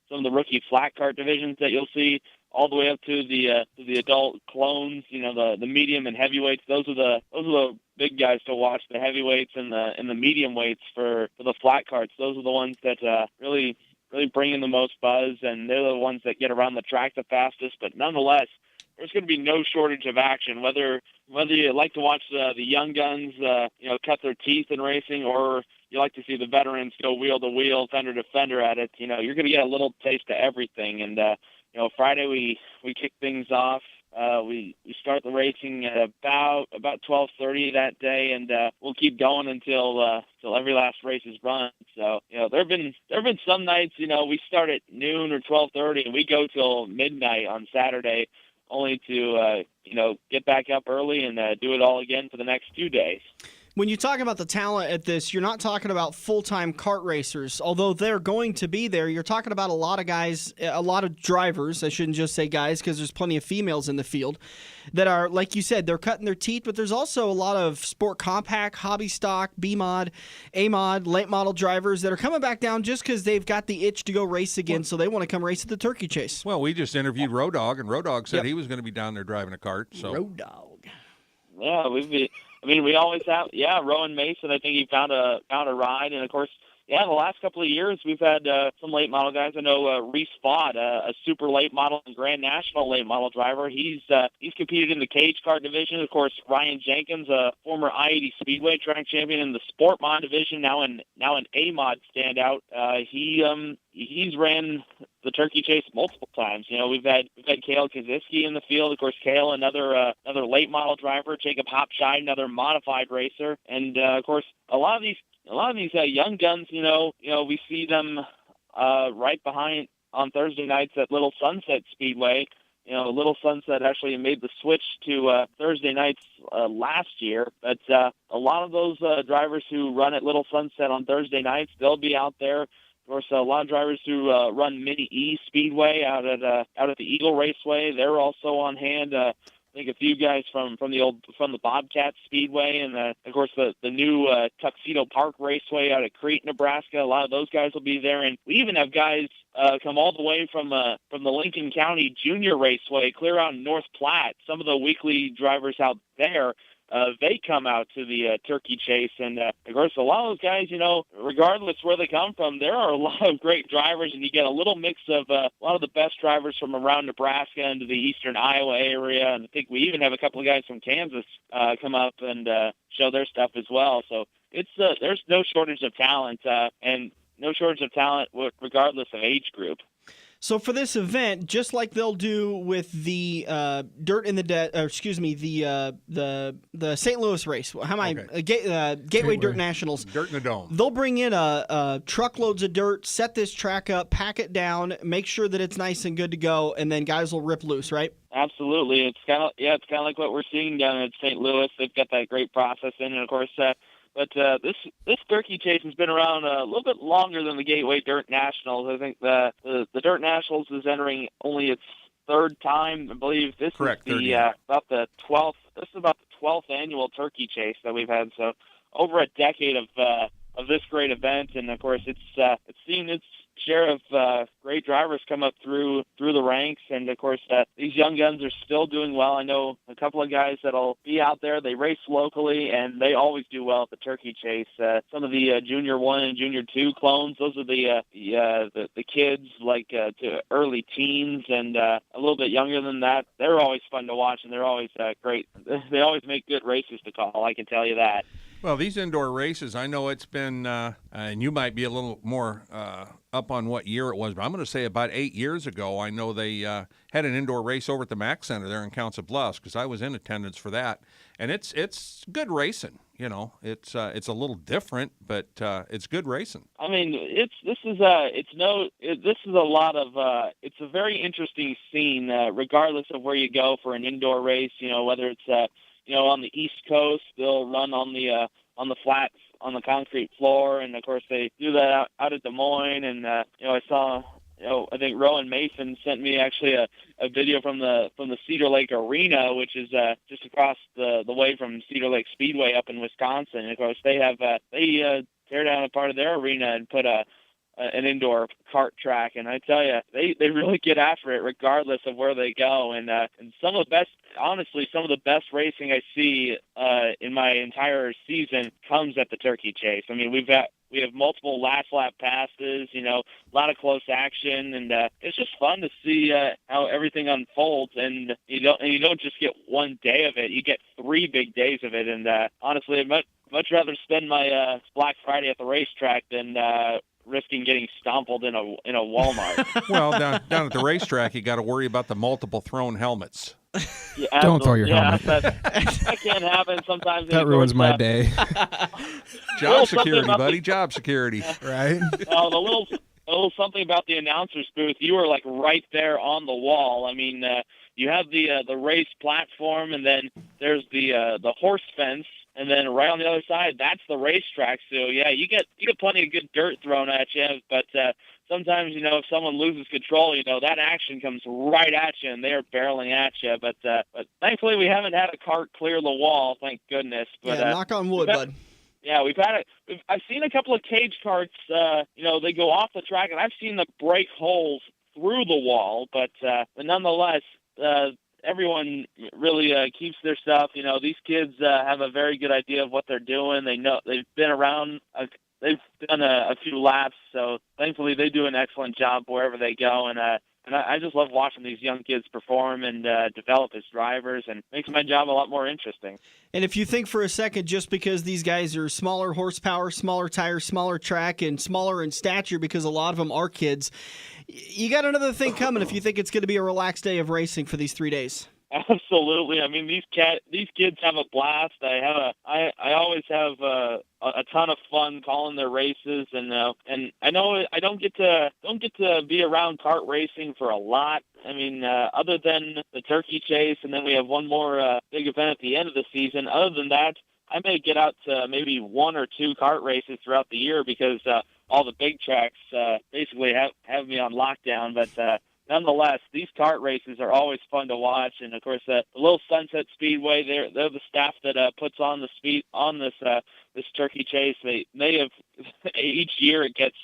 some of the rookie flat kart divisions that you'll see, all the way up to the adult clones, the medium and heavyweights. Those are the big guys to watch, the heavyweights and the medium weights for the flat karts. Those are the ones that really bring in the most buzz, and they're the ones that get around the track the fastest. But nonetheless, there's going to be no shortage of action, whether you like to watch the young guns, cut their teeth in racing, or you like to see the veterans go wheel to wheel, fender to fender at it. You're going to get a little taste of everything. And Friday we kick things off. We start the racing at about 12:30 that day, and we'll keep going until every last race is run. So there have been some nights we start at noon or 12:30 and we go till midnight on Saturday, only to get back up early and do it all again for the next 2 days. When you talk about the talent at this, you're not talking about full-time kart racers, although they're going to be there. You're talking about a lot of guys, a lot of drivers. I shouldn't just say guys because there's plenty of females in the field that are, like you said, they're cutting their teeth, but there's also a lot of sport compact, hobby stock, B-mod, A-mod, late model drivers that are coming back down just because they've got the itch to go race again, so they want to come race at the Turkey Chase. Well, we just interviewed Road Dogg, and Road Dogg said he was going to be down there driving a kart. So. Road Dogg. Yeah, we always have, Rowan Mason, I think he found a ride. And, of course, the last couple of years we've had some late model guys. I know Reese Fott, a super late model and Grand National late model driver. He's competed in the cage kart division. Of course, Ryan Jenkins, a former I-80 Speedway track champion in the Sport Mod division, now in A-Mod standout. He's ran the Turkey Chase multiple times. We've had Cale Kaziski in the field. Of course, Cale, another late model driver. Jacob Hopscheid, another modified racer. And of course, a lot of these young guns, we see them right behind on Thursday nights at Little Sunset Speedway. Little Sunset actually made the switch to Thursday nights last year. But a lot of those drivers who run at Little Sunset on Thursday nights, they'll be out there. Of course, a lot of drivers who run Mini E Speedway out at the Eagle Raceway, they're also on hand. I think a few guys from the Bobcat Speedway, and of course the new Tuxedo Park Raceway out of Crete, Nebraska. A lot of those guys will be there, and we even have guys come all the way from the Lincoln County Junior Raceway, clear out in North Platte. Some of the weekly drivers out there. They come out to the Turkey Chase, and of course, a lot of those guys, regardless where they come from, there are a lot of great drivers, and you get a little mix of a lot of the best drivers from around Nebraska into the eastern Iowa area, and I think we even have a couple of guys from Kansas come up and show their stuff as well. So it's there's no shortage of talent, and no shortage of talent regardless of age group. So for this event, just like they'll do with the the St. Louis race, Gateway Dirt Nationals, Dirt in the Dome. They'll bring in truckloads of dirt, set this track up, pack it down, make sure that it's nice and good to go, and then guys will rip loose, right? Absolutely, it's kind of like what we're seeing down at St. Louis. They've got that great process in, and of course. But this Turkey Chase has been around a little bit longer than the Gateway Dirt Nationals. I think the Dirt Nationals is entering only its third time. I believe this is about the 12th. This is about the 12th annual Turkey Chase that we've had. So over a decade of this great event, and of course it's seen its share of great drivers come up through the ranks, and of course these young guns are still doing well. I know a couple of guys that'll be out there. They race locally, and they always do well at the Turkey Chase. Some of the Junior 1 and Junior 2 clones, those are the kids like to early teens and a little bit younger than that. They're always fun to watch, and they're always great. They always make good races to call, I can tell you that. Well, these indoor races, I know it's been, and you might be a little more up on what year it was, but I'm going to say about 8 years ago, I know they had an indoor race over at the Mac Center there in Council Bluffs, because I was in attendance for that. And it's good racing. it's a little different, but it's good racing. I mean, this is a lot of it's a very interesting scene, regardless of where you go for an indoor race. Whether it's on the East Coast, they'll run on the flats on the concrete floor, and of course they do that out at Des Moines. And I saw. I think Rowan Mason sent me actually a video from the Cedar Lake Arena, which is just across the way from Cedar Lake Speedway up in Wisconsin. And of course, they have they tear down a part of their arena and put an indoor kart track. And I tell you, they really get after it regardless of where they go. And some of the best racing I see in my entire season comes at the Turkey Chase. I mean, we have multiple last lap passes, a lot of close action, and it's just fun to see how everything unfolds. And you don't just get one day of it; you get 3 big days of it. And honestly, I'd much rather spend my Black Friday at the racetrack than risking getting stompled in a Walmart. Well, down at the racetrack, you got to worry about the multiple thrown helmets. Yeah, don't throw your helmet. That can't happen sometimes. That ruins my day. Job security, buddy. Job security. Right? The little something about the announcer's booth. You were like right there on the wall. I mean, you have the race platform, and then there's the horse fence. And then right on the other side, that's the racetrack. So yeah, you get plenty of good dirt thrown at you. But sometimes, if someone loses control, that action comes right at you, and they are barreling at you. But thankfully, we haven't had a cart clear the wall, thank goodness. But knock on wood, bud. Yeah, I've seen a couple of cage carts. They go off the track, and I've seen them break holes through the wall. But nonetheless. Everyone really keeps their stuff. These kids have a very good idea of what they're doing. They know they've been around. They've done a few laps, so thankfully they do an excellent job wherever they go. And I just love watching these young kids perform and develop as drivers, and makes my job a lot more interesting. And if you think for a second, just because these guys are smaller horsepower, smaller tires, smaller track, and smaller in stature, because a lot of them are kids, you got another thing coming if you think it's going to be a relaxed day of racing for these 3 days. Absolutely. I mean, these kids have a blast. I always have a ton of fun calling their races, and I know I don't get to be around kart racing for a lot. I mean, other than the Turkey Chase, and then we have one more big event at the end of the season. Other than that, I may get out to maybe 1 or 2 kart races throughout the year because all the big tracks basically have me on lockdown. But nonetheless, these kart races are always fun to watch. And of course, the Little Sunset Speedway, they're the staff that puts on the speed on this Turkey Chase. They have each year it gets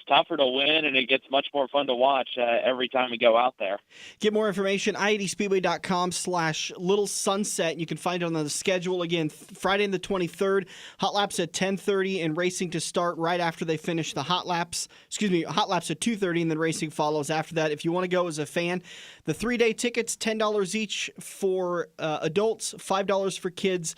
tougher to win, and it gets much more fun to watch every time we go out there. Get more information, i80speedway.com/Little Sunset. You can find it on the schedule again, Friday the 23rd, hot laps at 10:30, and racing to start right after they finish the hot laps. Hot laps at 2:30, and then racing follows after that. If you want to go as a fan, the 3-day tickets, $10 each for adults, $5 for kids.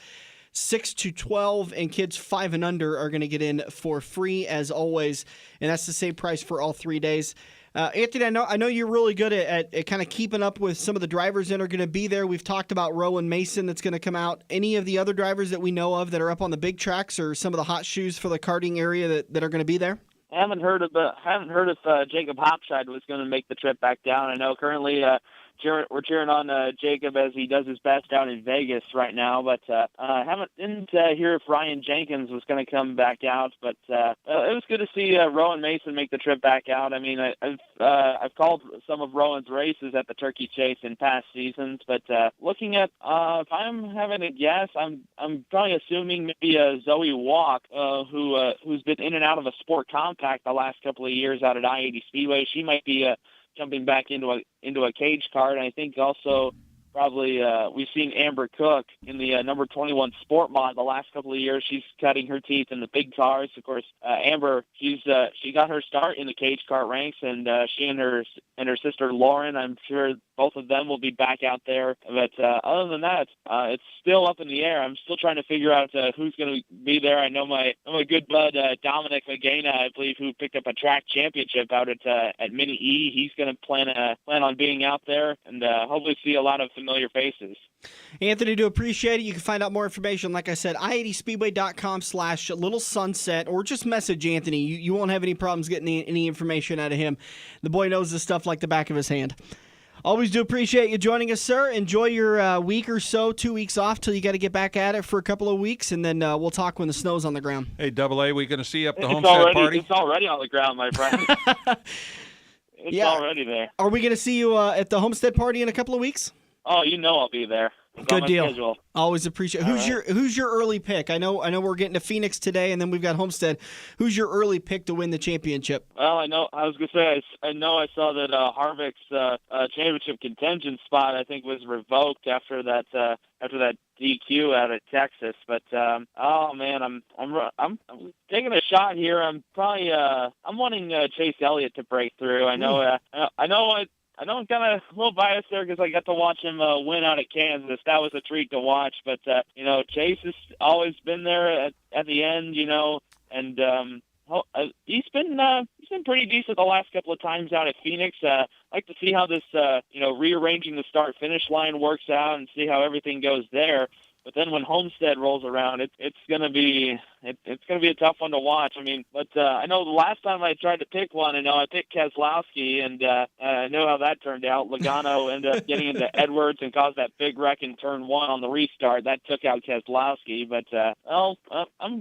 6 to 12, and kids 5 and under are going to get in for free as always, and that's the same price for all 3 days. Anthony, I know you're really good at kind of keeping up with some of the drivers that are going to be there. We've talked about Rowan Mason that's going to come out. Any of the other drivers that we know of that are up on the big tracks, or some of the hot shoes for the karting area that are going to be there? I haven't heard if Jacob Hopscheid was going to make the trip back down. I know currently we're cheering on Jacob as he does his best down in Vegas right now, but didn't hear if Ryan Jenkins was going to come back out. But it was good to see Rowan Mason make the trip back out. I mean, I've called some of Rowan's races at the Turkey Chase in past seasons, but looking at if I'm having a guess, I'm probably assuming maybe Zoe Walk, who's been in and out of a Sport Compact the last couple of years out at I-80 Speedway. She might be jumping back into a cage kart. And I think also probably we've seen Amber Cook in the number 21 Sport Mod the last couple of years. She's cutting her teeth in the big cars. Of course, Amber, she got her start in the cage kart ranks, and she and her sister Lauren, I'm sure both of them will be back out there. But other than that, it's still up in the air. I'm still trying to figure out who's going to be there. I know my good bud Dominic Magana, I believe, who picked up a track championship out at Mini E. He's going to plan on being out there, and hopefully see a lot of familiar familiar faces. Anthony, do appreciate it. You can find out more information, like I said, i80speedway.com/Little Sunset, or just message Anthony. You won't have any problems getting any information out of him. The boy knows this stuff like the back of his hand. Always do appreciate you joining us, sir. Enjoy your week or so, 2 weeks off till you got to get back at it for a couple of weeks, and then we'll talk when the snow's on the ground. Hey, Double A, we going to see you up the Homestead Party? It's already on the ground, my friend. It's already there. Are we going to see you at the Homestead Party in a couple of weeks? Oh, you know I'll be there. It's Good on my deal. schedule. Always appreciate. Who's your early pick? I know we're getting to Phoenix today, and then we've got Homestead. Who's your early pick to win the championship? Well, I was gonna say I saw that Harvick's championship contention spot I think was revoked after that DQ out of Texas. But oh man, I'm taking a shot here. I'm probably I'm wanting Chase Elliott to break through. I know I'm kind of a little biased there because I got to watch him win out at Kansas. That was a treat to watch. But, Chase has always been there at the end, and he's been pretty decent the last couple of times out at Phoenix. I'd like to see how this, rearranging the start-finish line works out and see how everything goes there. But then when Homestead rolls around, it's gonna be a tough one to watch. I mean, but I know the last time I tried to pick one, I picked Keselowski, and I know how that turned out. Logano ended up getting into Edwards and caused that big wreck in turn 1 on the restart. That took out Keselowski. But I'm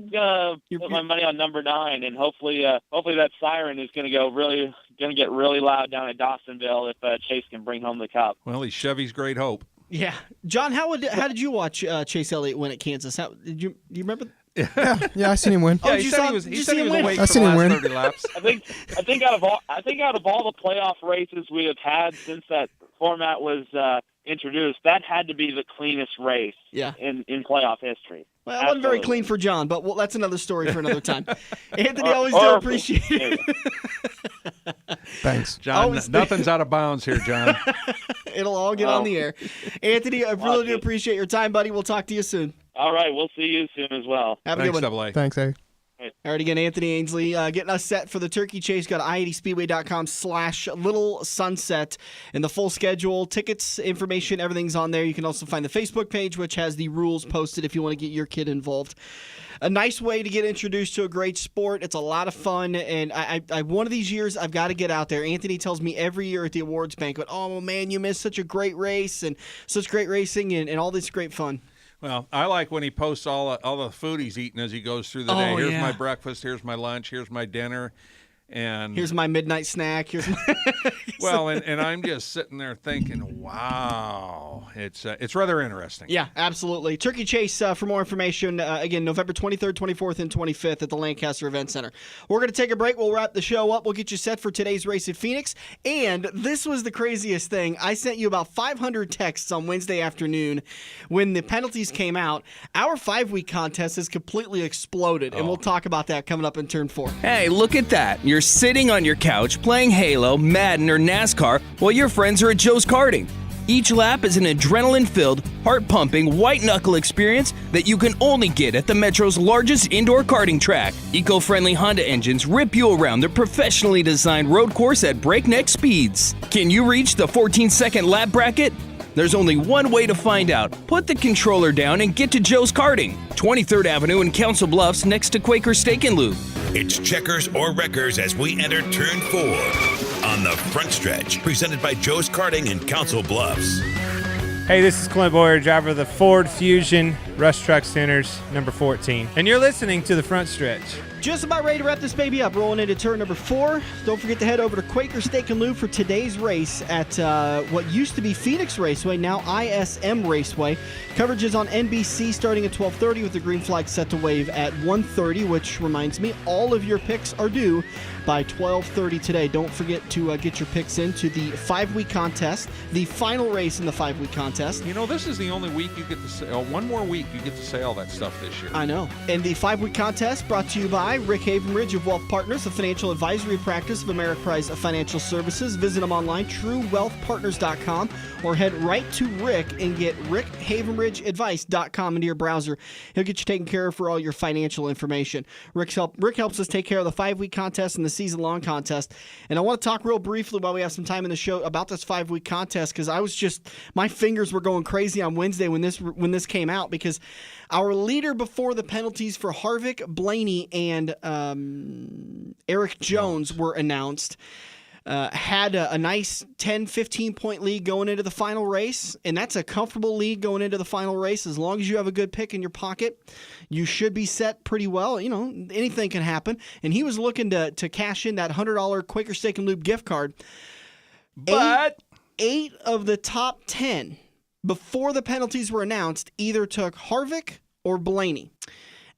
gonna put my money on number 9, and hopefully that siren is gonna get really loud down at Dawsonville if Chase can bring home the cup. Well, he's Chevy's great hope. Yeah, John, how did you watch Chase Elliott win at Kansas? Do you remember? Yeah, I seen him win. Yeah, he said he was awake I for seen the him last win. 30 laps. I think out of all the playoff races we have had since that format was introduced, that had to be the cleanest race in playoff history. Well, it wasn't very clean for John, but that's another story for another time. Anthony, always do appreciate it. Thanks. John, nothing's out of bounds here, John. It'll all get on the air. Anthony, I really do appreciate your time, buddy. We'll talk to you soon. All right, we'll see you soon as well. Have a good one. Double A. Thanks, A. All right, again, Anthony Ainsle getting us set for the Turkey Chase. Go to i80speedway.com/Little Sunset. And the full schedule, tickets, information, everything's on there. You can also find the Facebook page, which has the rules posted if you want to get your kid involved. A nice way to get introduced to a great sport. It's a lot of fun, and I one of these years I've got to get out there. Anthony tells me every year at the awards banquet, oh, man, you missed such a great race and such great racing and all this great fun. Well, I like when he posts all the food he's eating as he goes through the day. Here's my breakfast. Here's my lunch. Here's my dinner. And here's my midnight snack. Here's my well, and I'm just sitting there thinking, wow, it's rather interesting. Yeah, absolutely. Turkey Chase, for more information, again, November 23rd, 24th, and 25th at the Lancaster Event Center. We're going to take a break. We'll wrap the show up. We'll get you set for today's race at Phoenix. And this was the craziest thing. I sent you about 500 texts on Wednesday afternoon when the penalties came out. Our 5-week contest has completely exploded, and we'll talk about that coming up in turn 4. Hey, look at that. You're sitting on your couch playing Halo, Madden, or NASCAR while your friends are at Joe's Karting. Each lap is an adrenaline-filled, heart-pumping, white-knuckle experience that you can only get at the Metro's largest indoor karting track. Eco-friendly Honda engines rip you around their professionally designed road course at breakneck speeds. Can you reach the 14-second lap bracket? There's only one way to find out. Put the controller down and get to Joe's Karting, 23rd Avenue in Council Bluffs next to Quaker Steak and Lube. It's checkers or wreckers as we enter turn 4 on the front stretch, presented by Joe's Karting in Council Bluffs. Hey, this is Clint Boyer, driver of the Ford Fusion Rush Truck Centers, number 14. And you're listening to the front stretch. Just about ready to wrap this baby up, rolling into turn number 4. Don't forget to head over to Quaker Steak and Lube for today's race at what used to be Phoenix Raceway, now ISM Raceway. Coverage is on NBC starting at 12:30 with the green flag set to wave at 1:30, which reminds me, all of your picks are due by 12:30 today. Don't forget to get your picks into the 5-week contest, the final race in the 5-week contest. You know, this is the only week you get to say, one more week you get to say all that stuff this year. I know. And the 5-week contest brought to you by by Rick Havenridge of Wealth Partners, a financial advisory practice of Ameriprise Financial Services. Visit them online, truewealthpartners.com, or head right to Rick and get rickhavenridgeadvice.com into your browser. He'll get you taken care of for all your financial information. Rick helps us take care of the 5-week contest and the season-long contest. And I want to talk real briefly while we have some time in the show about this 5-week contest, because my fingers were going crazy on Wednesday when this came out, because our leader before the penalties for Harvick, Blaney, and Eric Jones were announced. Had a nice 10, 15-point lead going into the final race, and that's a comfortable lead going into the final race. As long as you have a good pick in your pocket, you should be set pretty well. You know, anything can happen. And he was looking to cash in that $100 Quaker Steak and Lube gift card. But eight of the top 10 before the penalties were announced either took Harvick or Blaney.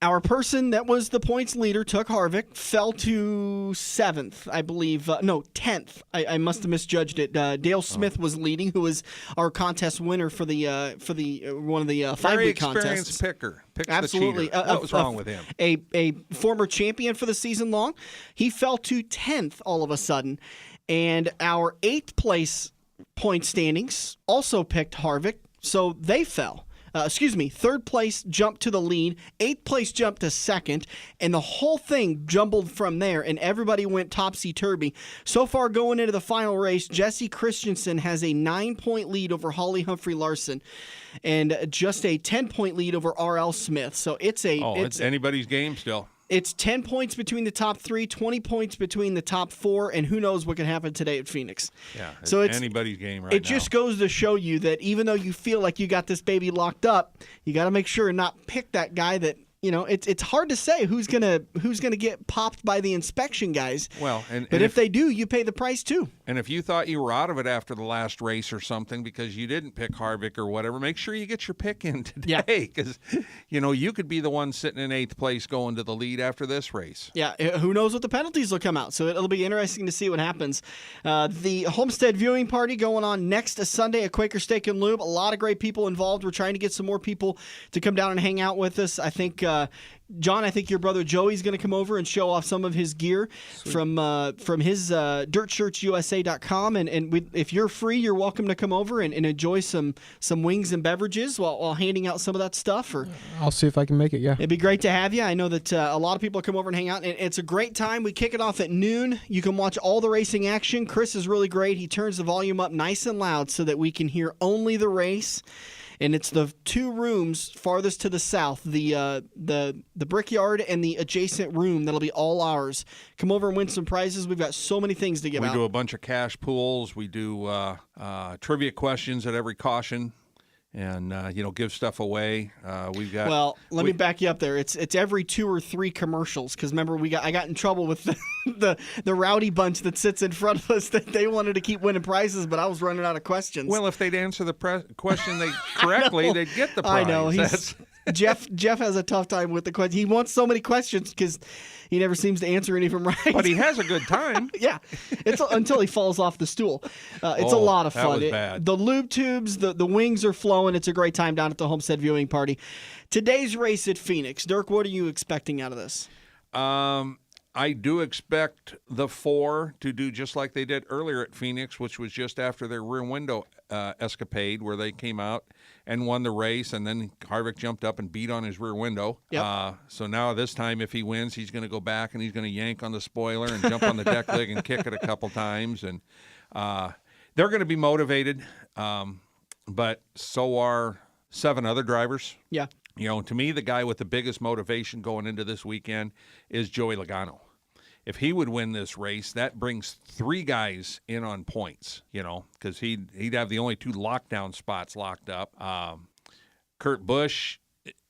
Our person that was the points leader took Harvick, fell to 7th, I believe. 10th. I must have misjudged it. Dale Smith was leading, who was our contest winner for the one of the 5-week contests. Very experienced picker. Picks Absolutely. The cheater. What was wrong with him? A former champion for the season long. He fell to 10th all of a sudden. And our 8th place point standings also picked Harvick, so they fell. 3rd place jumped to the lead, 8th place jumped to 2nd, and the whole thing jumbled from there, and everybody went topsy-turvy. So far going into the final race, Jesse Christensen has a 9-point lead over Holly Humphrey-Larson and just a 10-point lead over R.L. Smith. So it's anybody's game still. It's 10 points between the top 3, 20 points between the top 4, and who knows what can happen today at Phoenix. Yeah, so it's anybody's game right now. It just goes to show you that even though you feel like you got this baby locked up, you got to make sure and not pick that guy that, you know, it's hard to say who's gonna get popped by the inspection guys. Well, but if they do, you pay the price too. And if you thought you were out of it after the last race or something because you didn't pick Harvick or whatever, make sure you get your pick in today, because you could be the one sitting in 8th place going to the lead after this race. Yeah, who knows what the penalties will come out? So it'll be interesting to see what happens. The Homestead viewing party going on next Sunday at Quaker Steak and Lube. A lot of great people involved. We're trying to get some more people to come down and hang out with us. I think. John, I think your brother Joey's going to come over and show off some of his gear from his dirtshirtsusa.com. And if you're free, you're welcome to come over and enjoy some wings and beverages while handing out some of that stuff. Or I'll see if I can make it, yeah. It'd be great to have you. I know that a lot of people come over and hang out, and it's a great time. We kick it off at noon. You can watch all the racing action. Chris is really great. He turns the volume up nice and loud so that we can hear only the race. And it's the 2 rooms farthest to the south, the Brickyard and the adjacent room that'll be all ours. Come over and win some prizes. We've got so many things to give out. We do a bunch of cash pools. We do trivia questions at every caution. And give stuff away. We've got. Well, let me back you up there. It's every 2 or 3 commercials, because remember I got in trouble with the rowdy bunch that sits in front of us that they wanted to keep winning prizes, but I was running out of questions. Well, if they'd answer the question correctly, they'd get the prize. I know. Jeff has a tough time with the question. He wants so many questions because he never seems to answer any of them right. But he has a good time. Yeah, it's until he falls off the stool. It's a lot of fun. That was bad. The lube tubes, the wings are flowing. It's a great time down at the Homestead viewing party. Today's race at Phoenix. Dirk, what are you expecting out of this? I do expect the 4 to do just like they did earlier at Phoenix, which was just after their rear window escapade where they came out and won the race, and then Harvick jumped up and beat on his rear window. Yep. So now this time if he wins, he's going to go back and he's going to yank on the spoiler and jump on the deck leg and kick it a couple times. And they're going to be motivated, but so are 7 other drivers. Yeah. To me, the guy with the biggest motivation going into this weekend is Joey Logano. If he would win this race, that brings 3 guys in on points, because he'd have the only 2 lockdown spots locked up. Kurt Busch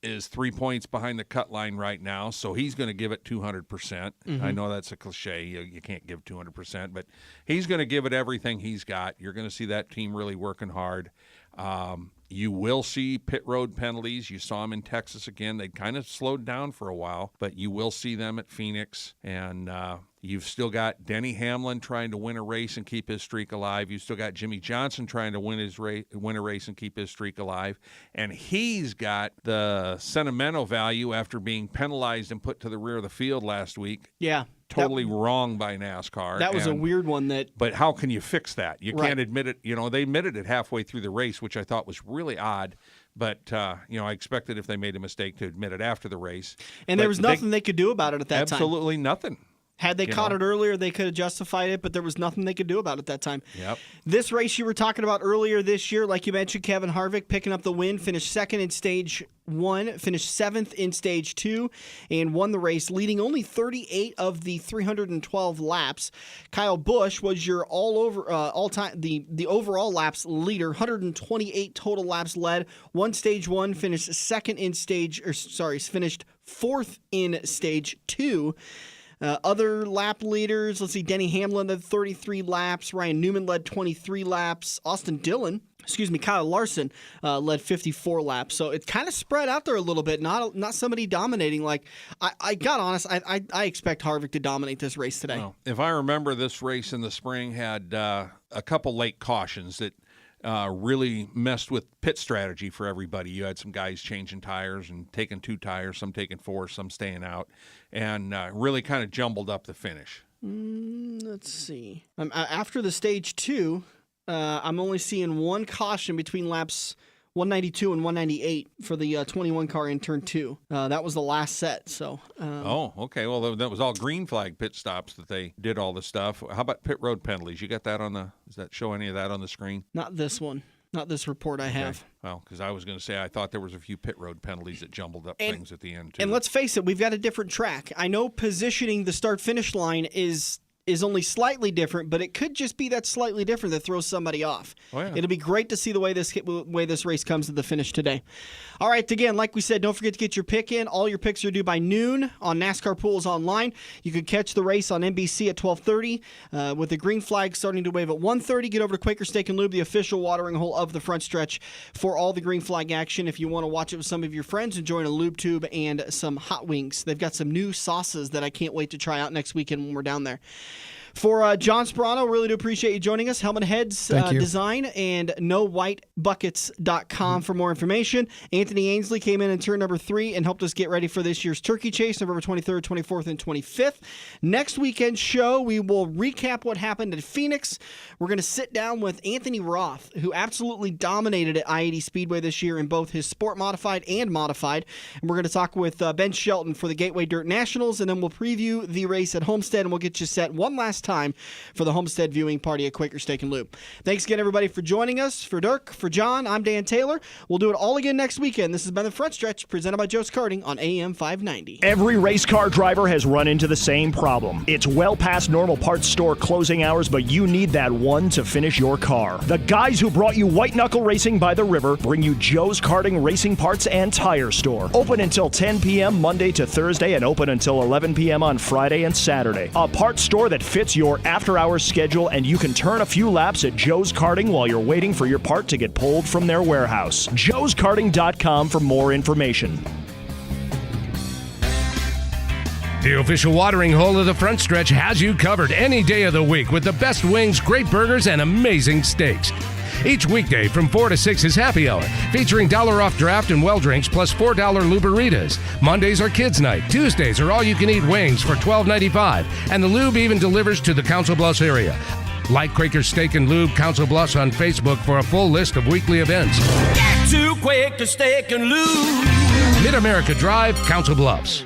is 3 points behind the cut line right now, so he's going to give it 200%. Mm-hmm. I know that's a cliche. You can't give 200%, but he's going to give it everything he's got. You're going to see that team really working hard. You will see pit road penalties. You saw them in Texas again. They kind of slowed down for a while, but you will see them at Phoenix. And you've still got Denny Hamlin trying to win a race and keep his streak alive. You've still got Jimmy Johnson trying to win a race and keep his streak alive. And he's got the sentimental value after being penalized and put to the rear of the field last week. Yeah. Totally wrong by NASCAR. That was a weird one. But how can you fix that? You Right. can't admit it. They admitted it halfway through the race, which I thought was really odd. But, I expected if they made a mistake to admit it after the race. And there was nothing they could do about it at that time. Absolutely nothing. Had they caught it earlier, they could have justified it, but there was nothing they could do about it at that time. Yep. This race you were talking about earlier this year, like you mentioned, Kevin Harvick picking up the win, finished second in Stage 1, finished seventh in Stage 2, and won the race, leading only 38 of the 312 laps. Kyle Busch was your all-time the overall laps leader, 128 total laps led. Won Stage 1, finished finished fourth in Stage 2. Other lap leaders, let's see, Denny Hamlin led 33 laps. Ryan Newman led 23 laps. Kyle Larson led 54 laps. So it kind of spread out there a little bit, not somebody dominating. Like, I got honest, I expect Harvick to dominate this race today. Well, if I remember, this race in the spring had a couple late cautions that really messed with pit strategy for everybody. You had some guys changing tires and taking 2 tires, some taking 4, some staying out, and really kind of jumbled up the finish. Let's see. After the Stage 2, I'm only seeing one caution between laps 192 and 198 for the 21 car in turn 2. That was the last set. So. Okay. Well, that was all green flag pit stops that they did all the stuff. How about pit road penalties? You got that does that show any of that on the screen? Not this one. Not this report I have. Well, because I was going to say I thought there was a few pit road penalties that jumbled up things at the end, too. And let's face it, we've got a different track. I know positioning the start-finish line is only slightly different, but it could just be that slightly different that throws somebody off. Oh, yeah. It'll be great to see the way this race comes to the finish today. All right, again, like we said, don't forget to get your pick in. All your picks are due by noon on NASCAR Pools Online. You can catch the race on NBC at 12:30 with the green flag starting to wave at 1:30. Get over to Quaker Steak and Lube, the official watering hole of the front stretch, for all the green flag action. If you want to watch it with some of your friends, enjoying a lube tube and some hot wings. They've got some new sauces that I can't wait to try out next weekend when we're down there. For John Sparano, really do appreciate you joining us. Helmet Heads Design and NoWhiteBuckets.com for more information. Anthony Ainsle came in turn number 3 and helped us get ready for this year's Turkey Chase, November 23rd, 24th, and 25th. Next weekend's show, we will recap what happened at Phoenix. We're going to sit down with Anthony Roth, who absolutely dominated at I-80 Speedway this year in both his Sport Modified and Modified. And we're going to talk with Ben Shelton for the Gateway Dirt Nationals, and then we'll preview the race at Homestead, and we'll get you set one last time for the Homestead viewing party at Quaker Steak and Lube. Thanks again, everybody, for joining us. For Dirk, for John, I'm Dan Taylor. We'll do it all again next weekend. This has been The Front Stretch, presented by Joe's Karting on AM 590. Every race car driver has run into the same problem. It's well past normal parts store closing hours, but you need that one to finish your car. The guys who brought you White Knuckle Racing by the River bring you Joe's Karting Racing Parts and Tire Store. Open until 10 p.m. Monday to Thursday and open until 11 p.m. on Friday and Saturday. A parts store that fits your after-hours schedule, and you can turn a few laps at Joe's Karting while you're waiting for your part to get pulled from their warehouse. joeskarting.com for more information. The official watering hole of the Front Stretch has you covered any day of the week with the best wings, great burgers, and amazing steaks. Each weekday from 4 to 6 is happy hour, featuring $1 off draft and well drinks plus $4 Luberitas. Mondays are kids' night. Tuesdays are all-you-can-eat wings for $12.95, and the lube even delivers to the Council Bluffs area. Like Quaker Steak and Lube Council Bluffs on Facebook for a full list of weekly events. Get to Quaker Steak and Lube. Mid-America Drive, Council Bluffs.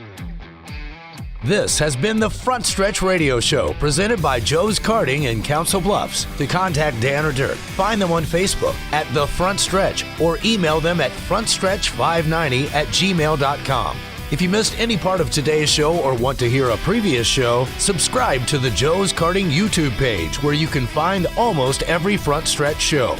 This has been the Front Stretch Radio Show, presented by Joe's Karting in Council Bluffs. To contact Dan or Dirk, find them on Facebook at The Front Stretch or email them at frontstretch590@gmail.com. If you missed any part of today's show or want to hear a previous show, subscribe to the Joe's Karting YouTube page, where you can find almost every Front Stretch show.